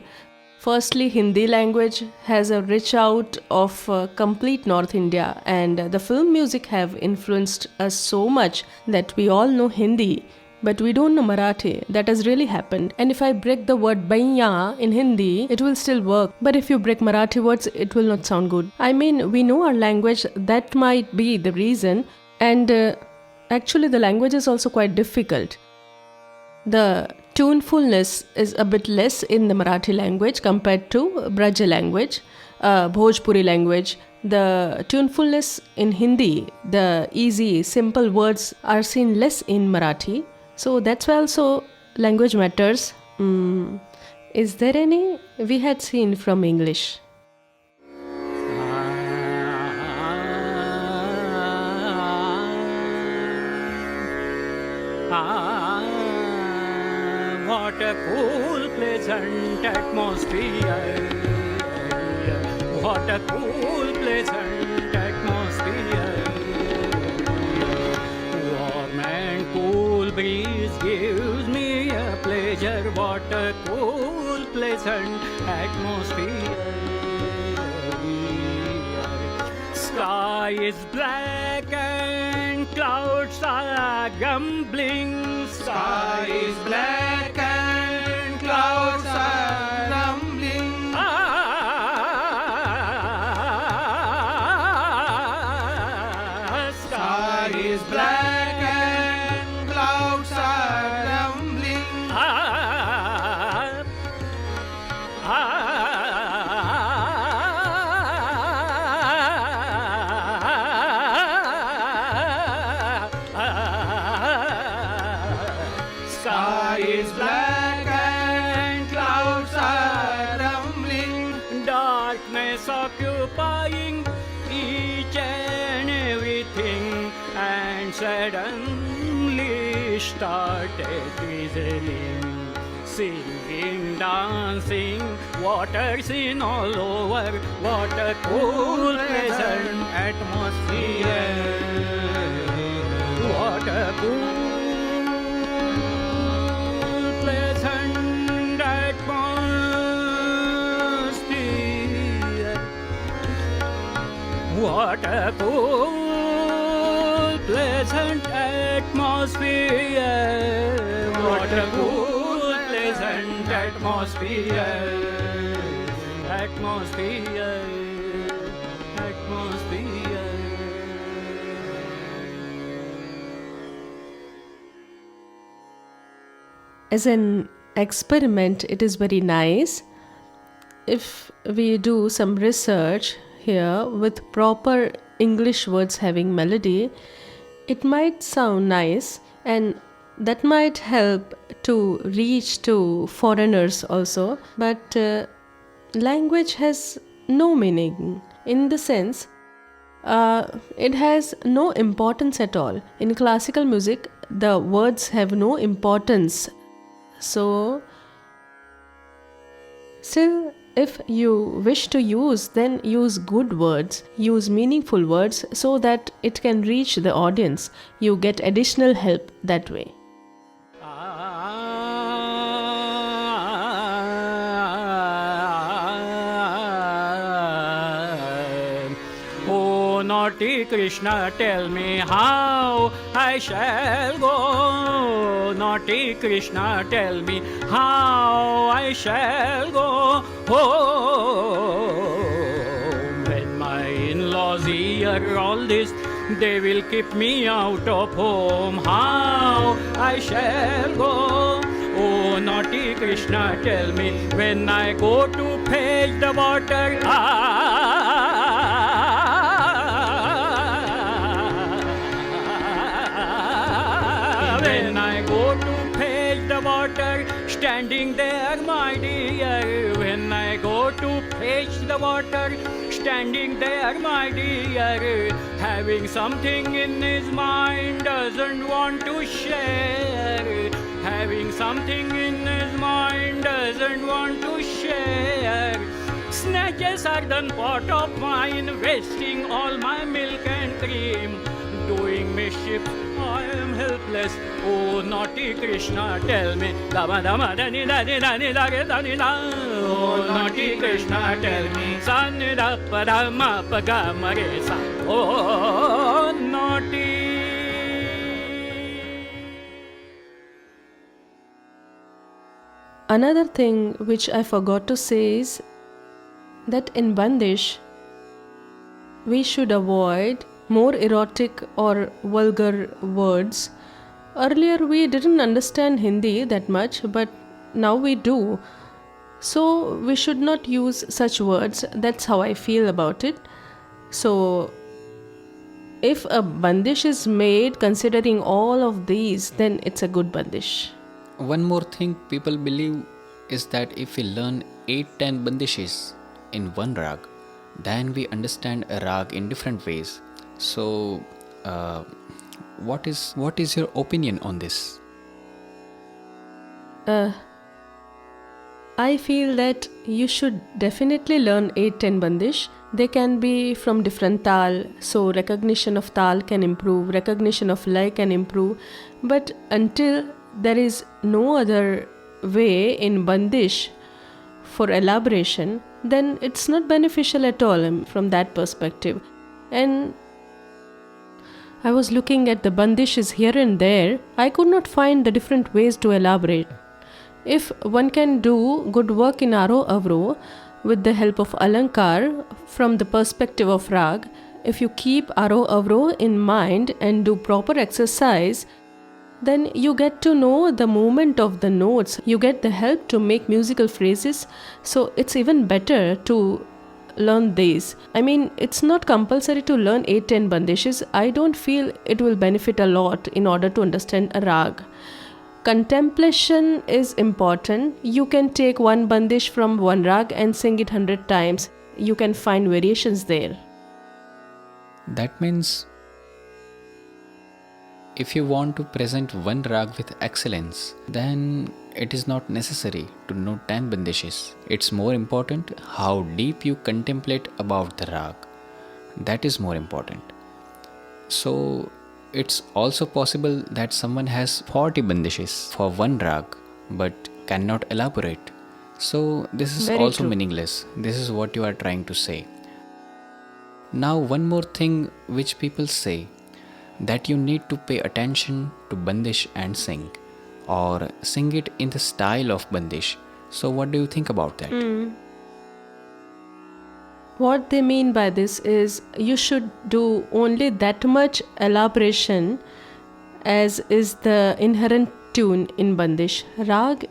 Firstly, Hindi language has a reach out of complete North India, and the film music have influenced us so much that we all know Hindi, but we don't know Marathi. That has really happened. And if I break the word baiya in Hindi, it will still work. But if you break Marathi words, it will not sound good. I mean, we know our language. That might be the reason. And actually, the language is also quite difficult. The tunefulness is a bit less in the Marathi language compared to Braja language, Bhojpuri language. The tunefulness in Hindi, the easy, simple words are seen less in Marathi. So that's why also language matters. Is there any we had seen from English? What a cool, pleasant atmosphere. What a cool, pleasant atmosphere. Warm and cool breeze gives me a pleasure. What a cool, pleasant atmosphere. Sky is black and clouds are grumbling. Sky is black and clouds are rumbling. Sky is black and clouds are rumbling. Sky is black and clouds are rumbling. Darkness occupying each and everything, and suddenly started drizzling. Singing, dancing, water seen all over. What a cool, pleasant atmosphere. What a cool, pleasant atmosphere. What a cool, pleasant atmosphere. What a cool, pleasant atmosphere. Atmosphere. Atmosphere. As an experiment, it is very nice. If we do some research here with proper English words having melody, it might sound nice, and that might help to reach to foreigners also. But language has no meaning, in the sense it has no importance at all. In classical music, the words have no importance. So, still, if you wish to use, then use good words, use meaningful words so that it can reach the audience. You get additional help that way. Oh, naughty Krishna, tell me how I shall go. Naughty Krishna, tell me how I shall go. Oh, when my in-laws hear all this, they will keep me out of home. How I shall go. Oh, naughty Krishna, tell me when I go to fetch the water. When I go to fetch the water, standing there, my dear. When I go to fetch the water, standing there, my dear, having something in his mind, doesn't want to share. Having something in his mind, doesn't want to share. Snatches are the pot of mine, wasting all my milk and cream. Doing mischief, I am helpless. Oh, naughty Krishna, tell me. Oh, naughty Krishna, tell me. Oh, naughty. Another thing which I forgot to say is that in Bandish, we should avoid more erotic or vulgar words. Earlier we didn't understand Hindi that much, but now we do. So we should not use such words. That's how I feel about it. So if a Bandish is made considering all of these, then it's a good Bandish. One more thing people believe is that if we learn 8-10 bandishes in one rag, then we understand a rag in different ways. So, what is your opinion on this? I feel that you should definitely learn 8-10 Bandish. They can be from different tal, so recognition of tal can improve, recognition of lay can improve. But until there is no other way in Bandish for elaboration, then it's not beneficial at all from that perspective. And I was looking at the bandishes here and there. I could not find the different ways to elaborate. If one can do good work in Aro Avro with the help of Alankar from the perspective of Rag, if you keep Aro Avro in mind and do proper exercise, then you get to know the movement of the notes. You get the help to make musical phrases. So it's even better to learn these. I mean, it's not compulsory to learn 8-10 bandishes. I don't feel it will benefit a lot in order to understand a rag. Contemplation is important. You can take one bandish from one rag and sing it 100 times. You can find variations there. That means if you want to present one rag with excellence, then it is not necessary to know 10 bandishes. It's more important how deep you contemplate about the rag. That is more important. So it's also possible that someone has 40 bandishes for one rag but cannot elaborate. So this is Very also true. meaningless. This is what you are trying to say. Now one more thing which people say, that you need to pay attention to Bandish and sing, or sing it in the style of Bandish. So what do you think about that? What they mean by this is you should do only that much elaboration as is the inherent tune in Bandish. Rag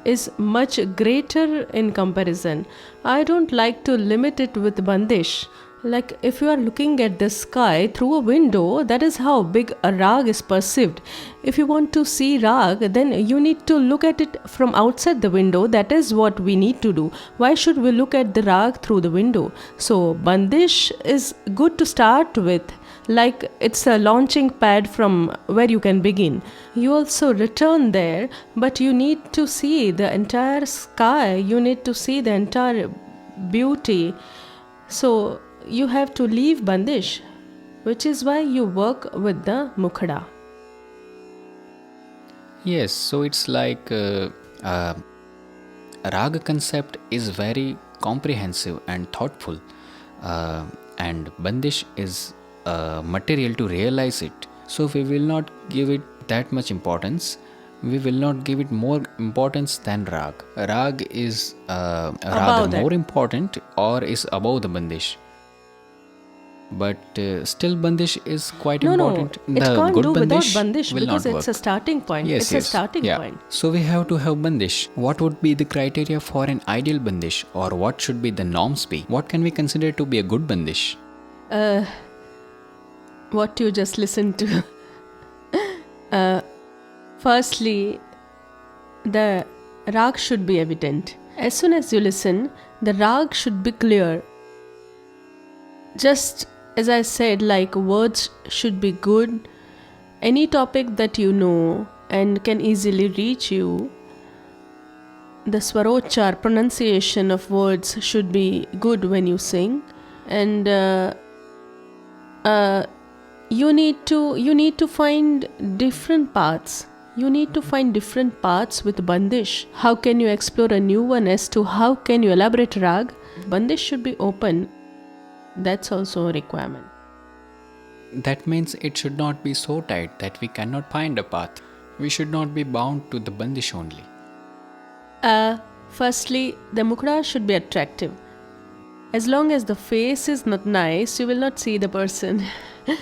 is much greater in comparison. I don't like to limit it with Bandish. Like if you are looking at the sky through a window, that is how big a rag is perceived. If you want to see rag, then you need to look at it from outside the window. That is what we need to do. Why should we look at the rag through the window? So Bandish is good to start with. Like it's a launching pad from where you can begin. You also return there, but you need to see the entire sky. You need to see the entire beauty. So you have to leave Bandish, which is why you work with the Mukhada. Yes, so it's like Raga concept is very comprehensive and thoughtful, and Bandish is material to realize it. So we will not give it that much importance. We will not give it more importance than Rag. Rag is rather that. more important or is above the Bandish. But still Bandish is quite important. No, it can't do without Bandish will because not it's a work. starting point. Yes, It's yes. a starting Yeah. point. So we have to have Bandish. What would be the criteria for an ideal Bandish, or what should be the norms be? What can we consider to be a good Bandish? What you just listened to. Firstly, the rag should be evident. As soon as you listen, the rag should be clear. Just as I said, like words should be good. Any topic that you know and can easily reach you, the swarochar, pronunciation of words should be good when you sing. And you need to find different paths. You need to find different paths with Bandish. How can you explore a new one as to how can you elaborate rag? Bandish should be open. That's also a requirement. That means it should not be so tight that we cannot find a path. We should not be bound to the Bandish only. Firstly, the Mukhada should be attractive. As long as the face is not nice, you will not see the person.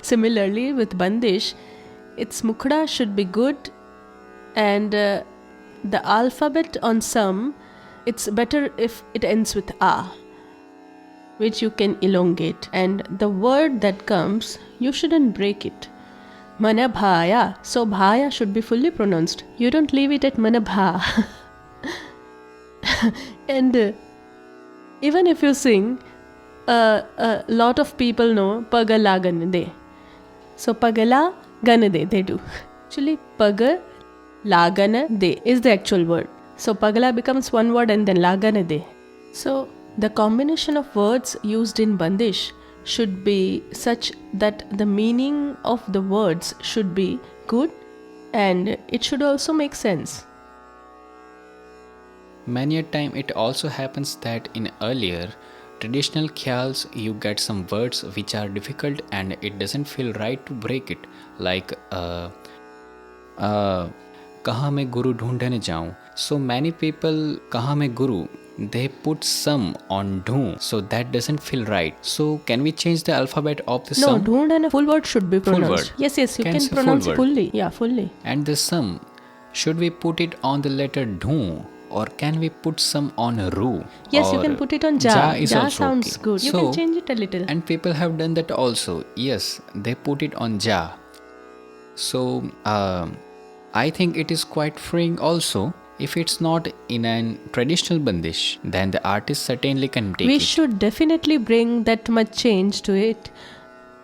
Similarly, with Bandish, its Mukhada should be good, and the alphabet on some, it's better if it ends with A, which you can elongate. And the word that comes, you shouldn't break it. Manabhaya. So Bhaya should be fully pronounced. You don't leave it at Manabha. And even if you sing, a lot of people know Pagala Ganade. So Pagala Ganade, they do. Actually, Paga Laganade is the actual word. So Pagala becomes one word and then Laganade. So the combination of words used in Bandish should be such that the meaning of the words should be good and it should also make sense. Many a time it also happens that in earlier traditional khyals you get some words which are difficult and it doesn't feel right to break it, like kaha mein guru dhoondane jaun. So many people kaha mein guru, they put some on dhoon, so that doesn't feel right. So can we change the alphabet of the No, sum? dhoond and a full word should be Full pronounced. word. Yes, you Can can say full pronounce word. fully. Yeah, fully. And the sum, should we put it on the letter dhoon, or can we put some on ru? Yes, you Or can put it on ja. is Ja also sounds okay. good. You So- can change it a little. And people have done that also. Yes, they put it on ja. So I think it is quite freeing also. If it's not in an traditional Bandish, then the artist certainly can take We it. should definitely bring that much change to it.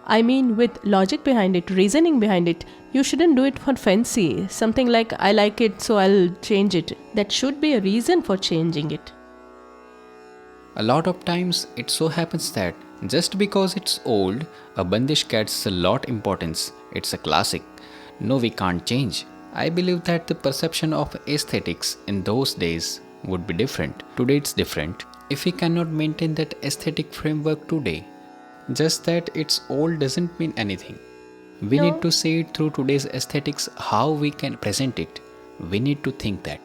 I mean with logic behind it, reasoning behind it. You shouldn't do it for fancy. Something like, I like it so I'll change it. That should be a reason for changing it. A lot of times it so happens that just because it's old, a Bandish gets a lot importance. It's a classic. No, we can't change. I believe that the perception of aesthetics in those days would be different. Today it's different. If we cannot maintain that aesthetic framework today, just that it's old doesn't mean anything. We need to see it through today's aesthetics, how we can present it. We need to think that.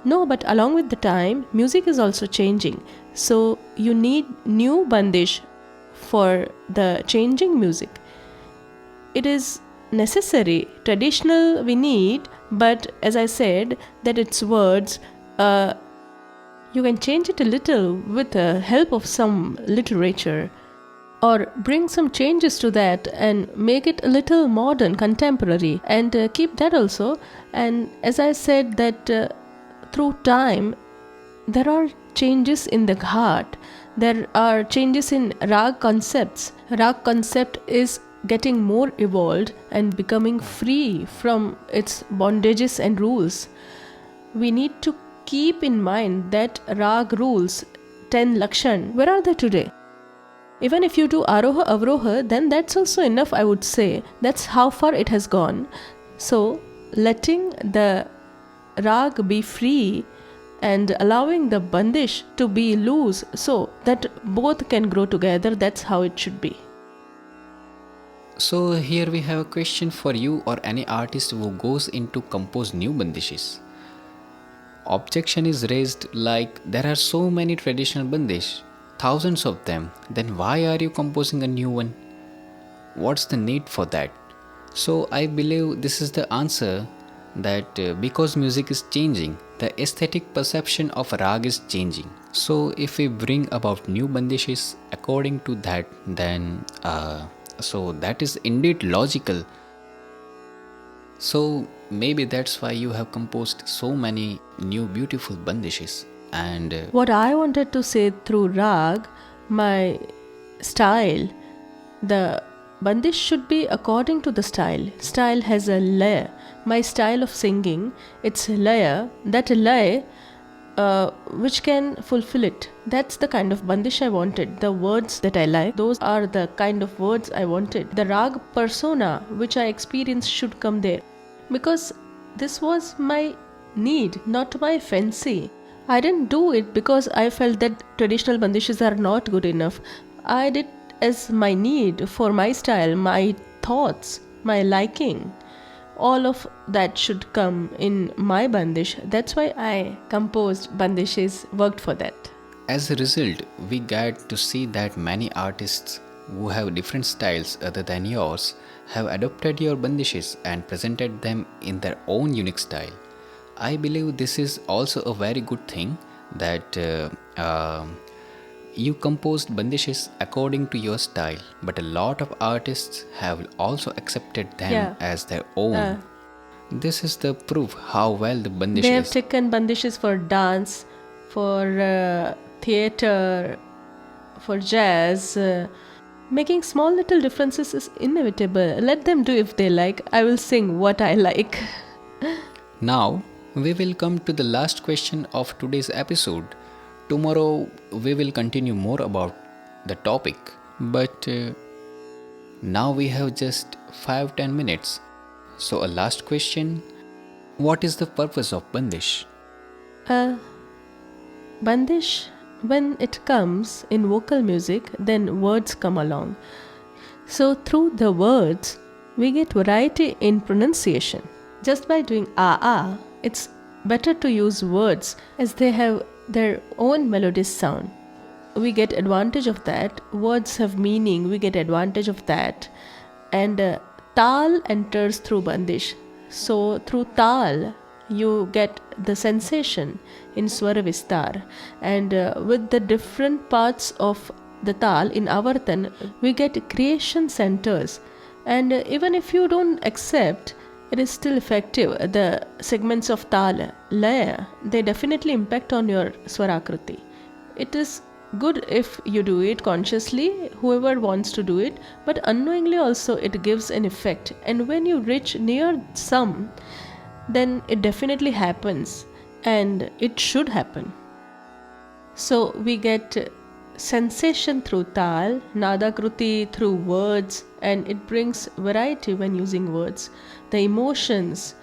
No, but along with the time, music is also changing. So you need new Bandish for the changing music. It is necessary. Traditional we need, but as I said, that its words, you can change it a little with the help of some literature, or bring some changes to that and make it a little modern, contemporary, and keep that also. And as I said that through time, there are changes in the Ghaat. There are changes in rag concepts. Rag concept is getting more evolved and becoming free from its bondages and rules. We need to keep in mind that rag rules, 10 lakshan, where are they today? Even if you do aroha avroha, then that's also enough, I would say. That's how far it has gone. So letting the rag be free and allowing the bandish to be loose so that both can grow together, that's how it should be. So here we have a question for you or any artist who goes into compose new bandishes. Objection is raised like, there are so many traditional bandish, thousands of them, then why are you composing a new one? What's the need for that? So I believe this is the answer, that because music is changing, the aesthetic perception of rag is changing. So if we bring about new bandishes according to that, then so that is indeed logical. So maybe that's why you have composed so many new beautiful bandishes. And what I wanted to say through rag, my style, the bandish should be according to the style. Style has a layer. My style of singing, it's a layer. That layer which can fulfill it. That's the kind of bandish I wanted. The words that I like, those are the kind of words I wanted. The rag persona which I experienced should come there. Because this was my need, not my fancy. I didn't do it because I felt that traditional bandishes are not good enough. I did as my need for my style, my thoughts, my liking. All of that should come in my bandish. That's why I composed bandishes, worked for that. as a result, we get to see that many artists who have different styles other than yours have adopted your bandishes and presented them in their own unique style. I believe this is also a very good thing, that you composed bandishes according to your style, but a lot of artists have also accepted them as their own. This is the proof how well the bandish They have is. taken bandishes for dance, for theatre, for jazz. Making small little differences is inevitable. Let them do if they like. I will sing what I like. Now, we will come to the last question of today's episode. Tomorrow, we will continue more about the topic. But now we have just 5-10 minutes. So, a last question. What is the purpose of Bandish? Bandish, when it comes in vocal music, then words come along. So through the words, we get variety in pronunciation. Just by doing ah, it's better to use words as they have their own melodious sound. We get advantage of that. Words have meaning, we get advantage of that. And tal enters through Bandish. So through tal, you get the sensation in Swara Vistar, and with the different parts of the tal in Avartan, we get creation centers, and even if you don't accept, it is still effective. The segments of tal, laya, they definitely impact on your Swarakriti. It is good if you do it consciously, whoever wants to do it, but unknowingly also it gives an effect. And when you reach near some, then it definitely happens, and it should happen. So we get sensation through tal, nadakruti through words, and it brings variety when using words. The emotions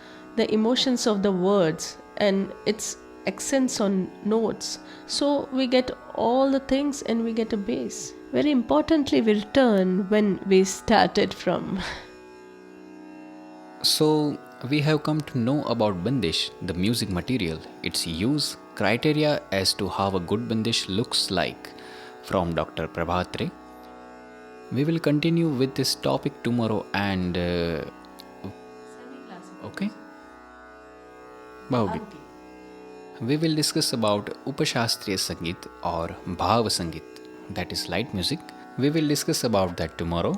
of the words, and its accents on notes. So we get all the things and we get a base. Very importantly, we return when we started from. So, we have come to know about Bandish, the music material, its use, criteria as to how a good Bandish looks like, from Dr. Prabha Atre. We will continue with this topic tomorrow and... okay? Bahubhi. We will discuss about Upashastriya Sangeet or Bhav Sangeet, that is light music. We will discuss about that tomorrow.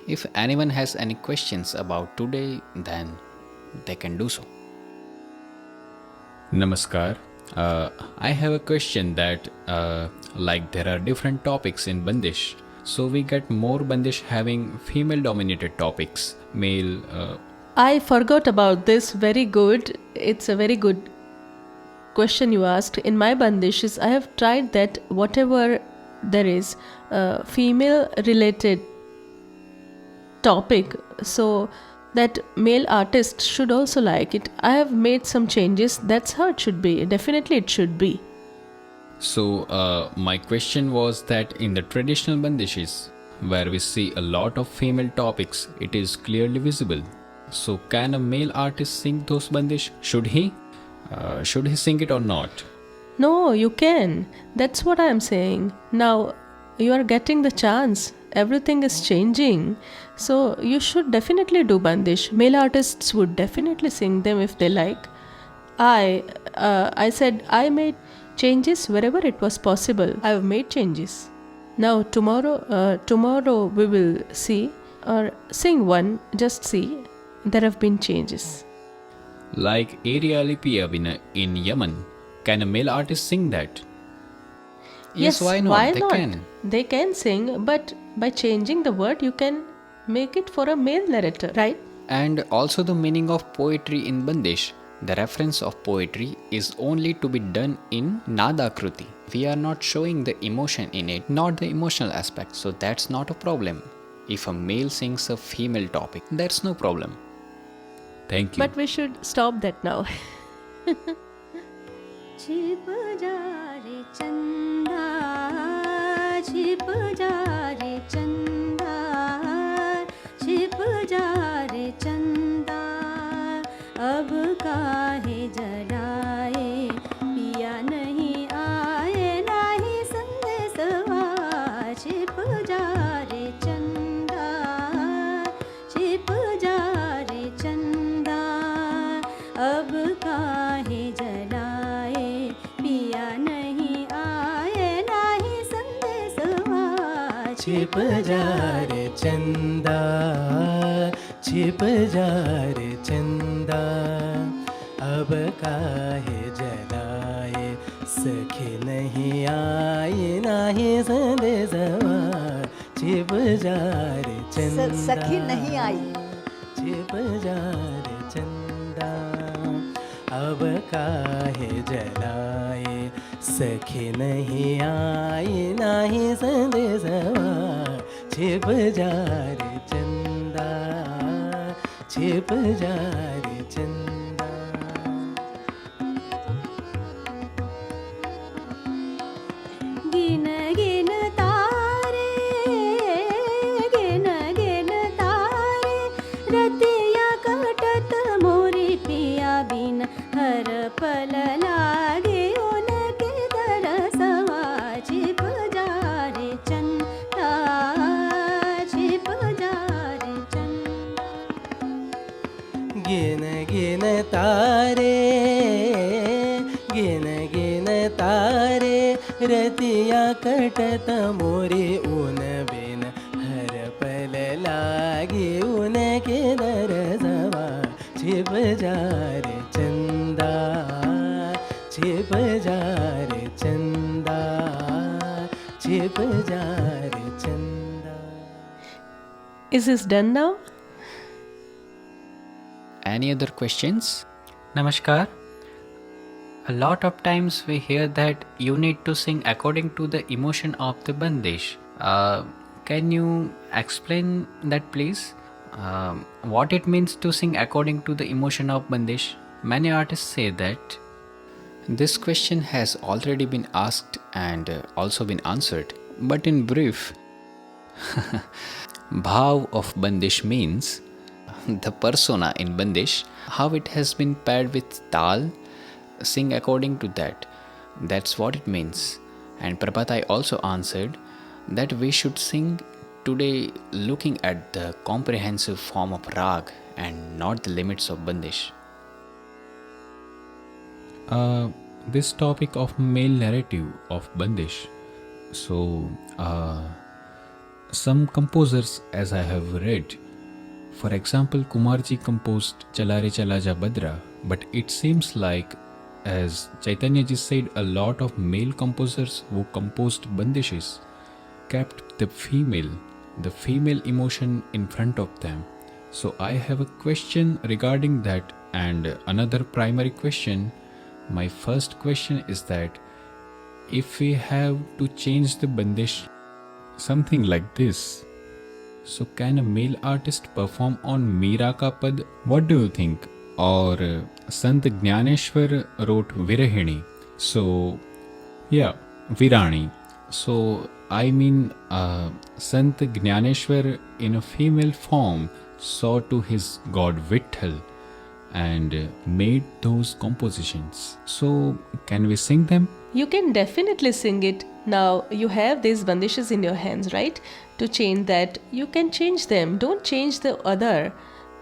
If anyone has any questions about today, then they can do so. Namaskar. I have a question that like there are different topics in Bandish. So we get more Bandish having female dominated topics, male. I forgot about this. Very good. It's a very good question you asked. In my bandishes, I have tried that whatever there is female related topic, so that male artists should also like it. I have made some changes. That's how it should be. Definitely it should be. So my question was that in the traditional bandishes, where we see a lot of female topics, it is clearly visible. So can a male artist sing those bandish? Should he? Should he sing it or not? No, you can. That's what I am saying. Now you are getting the chance. Everything is changing. So you should definitely do bandish. Male artists would definitely sing them if they like. I said I made changes wherever it was possible. I have made changes. Now tomorrow we will see or sing one. Just see. There have been changes. Like Area Lipia in Yemen, can a male artist sing that? Yes, why not? Why They not? can. They can sing, but by changing the word, you can make it for a male narrator, right? And also the meaning of poetry in Bandish. The reference of poetry is only to be done in Nadakruti. We are not showing the emotion in it, not the emotional aspect. So that's not a problem. If a male sings a female topic, that's no problem. Thank you. But we should stop that now. छिप जा रे चंदा छिप जा रे चंदा छिप जा रे चंदा अब काहे जलाए पिया नहीं आए नाही संदेशवा छिप जा रे चंदा छिप जा रे चंदा अब काहे जलाए पिया नहीं आए नाही संदेशवा छिप जा रे चंदा छिप जा रे चंदा अब काहे जलाए सखी नहीं आई नाही संदेशवा छिप जा रे चंदा सखी नहीं आई छिप जा रे चंदा अब काहे जलाए सखी नहीं आई नाही संदेशवा छिप जा रे चंदा छिप जा रे चंदा गिन गिन तारे गिन गिन तारे रतिया कटत मोरी पिया बिन हर पल लागे उनके दरसवा छिप जा रे चंदा छिप जा रे चंदा गिन गिन तारे गिन गिन तारे रतिया कटत मोरे ऊन बिन हर पल लागे उनके दरसवा छिप जा रे चंदा छिप जा रे चंदा Is this done now? Any other questions? Namaskar. A lot of times we hear that you need to sing according to the emotion of the Bandish. Can you explain that, please? What it means to sing according to the emotion of Bandish? Many artists say that. This question has already been asked and also been answered. But in brief, Bhav of Bandish means the persona in Bandish, how it has been paired with Tal, sing according to that. That's what it means. And Prabhatai also answered that we should sing today looking at the comprehensive form of rag and not the limits of Bandish. This topic of male narrative of Bandish. So, some composers, as I have read, for example, Kumarji composed Chala Re Chala Ja Badra, but it seems like, as Chaitanya ji said, a lot of male composers who composed Bandishes kept the female emotion in front of them. So I have a question regarding that, and another primary question. My first question is that if we have to change the Bandish something like this, so can a male artist perform on Meera Ka Pad? What do you think? Or Sant Jnaneshwar wrote Virahini. So yeah, Virani. So I mean Sant Jnaneshwar in a female form saw to his god Vitthal and made those compositions. So can we sing them? You can definitely sing it. Now you have these bandishes in your hands, right? To change that, you can change them. Don't change the other.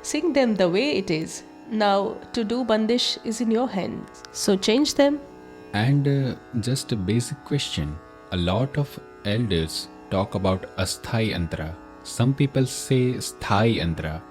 Sing them the way it is. Now to do bandish is in your hands. So change them. And just a basic question. A lot of elders talk about asthai antra. Some people say sthai antra.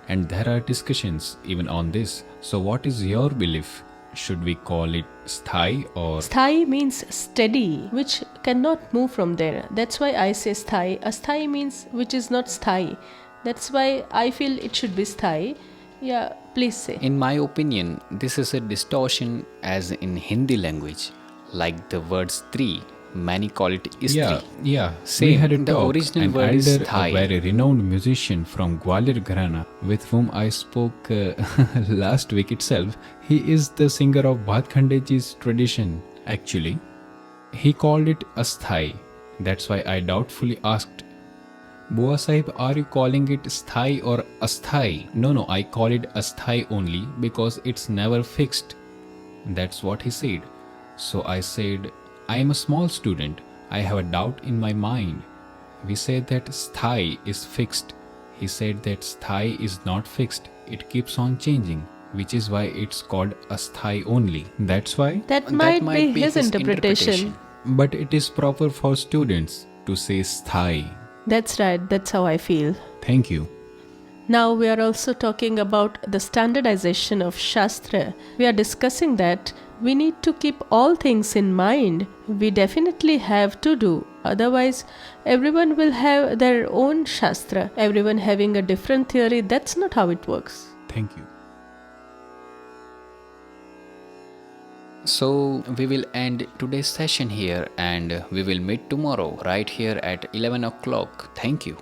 And there are discussions even on this. So what is your belief? Should we call it sthai or... Sthai means steady, which cannot move from there. That's why I say sthai. Asthai means which is not sthai. That's why I feel it should be sthai. Yeah, please say. In my opinion, this is a distortion as in Hindi language. Like the word stri, many call it istri. Yeah. Same. We had a The talk. original An word is elder, Thai. a very renowned musician from Gwalior Gharana, with whom I spoke last week itself. He is the singer of Bhatkhandeji's tradition. Actually, he called it asthai. That's why I doubtfully asked, Bua Sahib, are you calling it sthai or asthai? No, I call it asthai only because it's never fixed. That's what he said. So I said, I am a small student. I have a doubt in my mind. We said that sthai is fixed. He said that sthai is not fixed. It keeps on changing, which is why it's called asthai only. That's why. That might be his interpretation. But it is proper for students to say sthai. That's right. That's how I feel. Thank you. Now we are also talking about the standardization of Shastra. We are discussing that we need to keep all things in mind. We definitely have to do. Otherwise, everyone will have their own Shastra. Everyone having a different theory. That's not how it works. Thank you. So we will end today's session here and we will meet tomorrow right here at 11 o'clock. Thank you.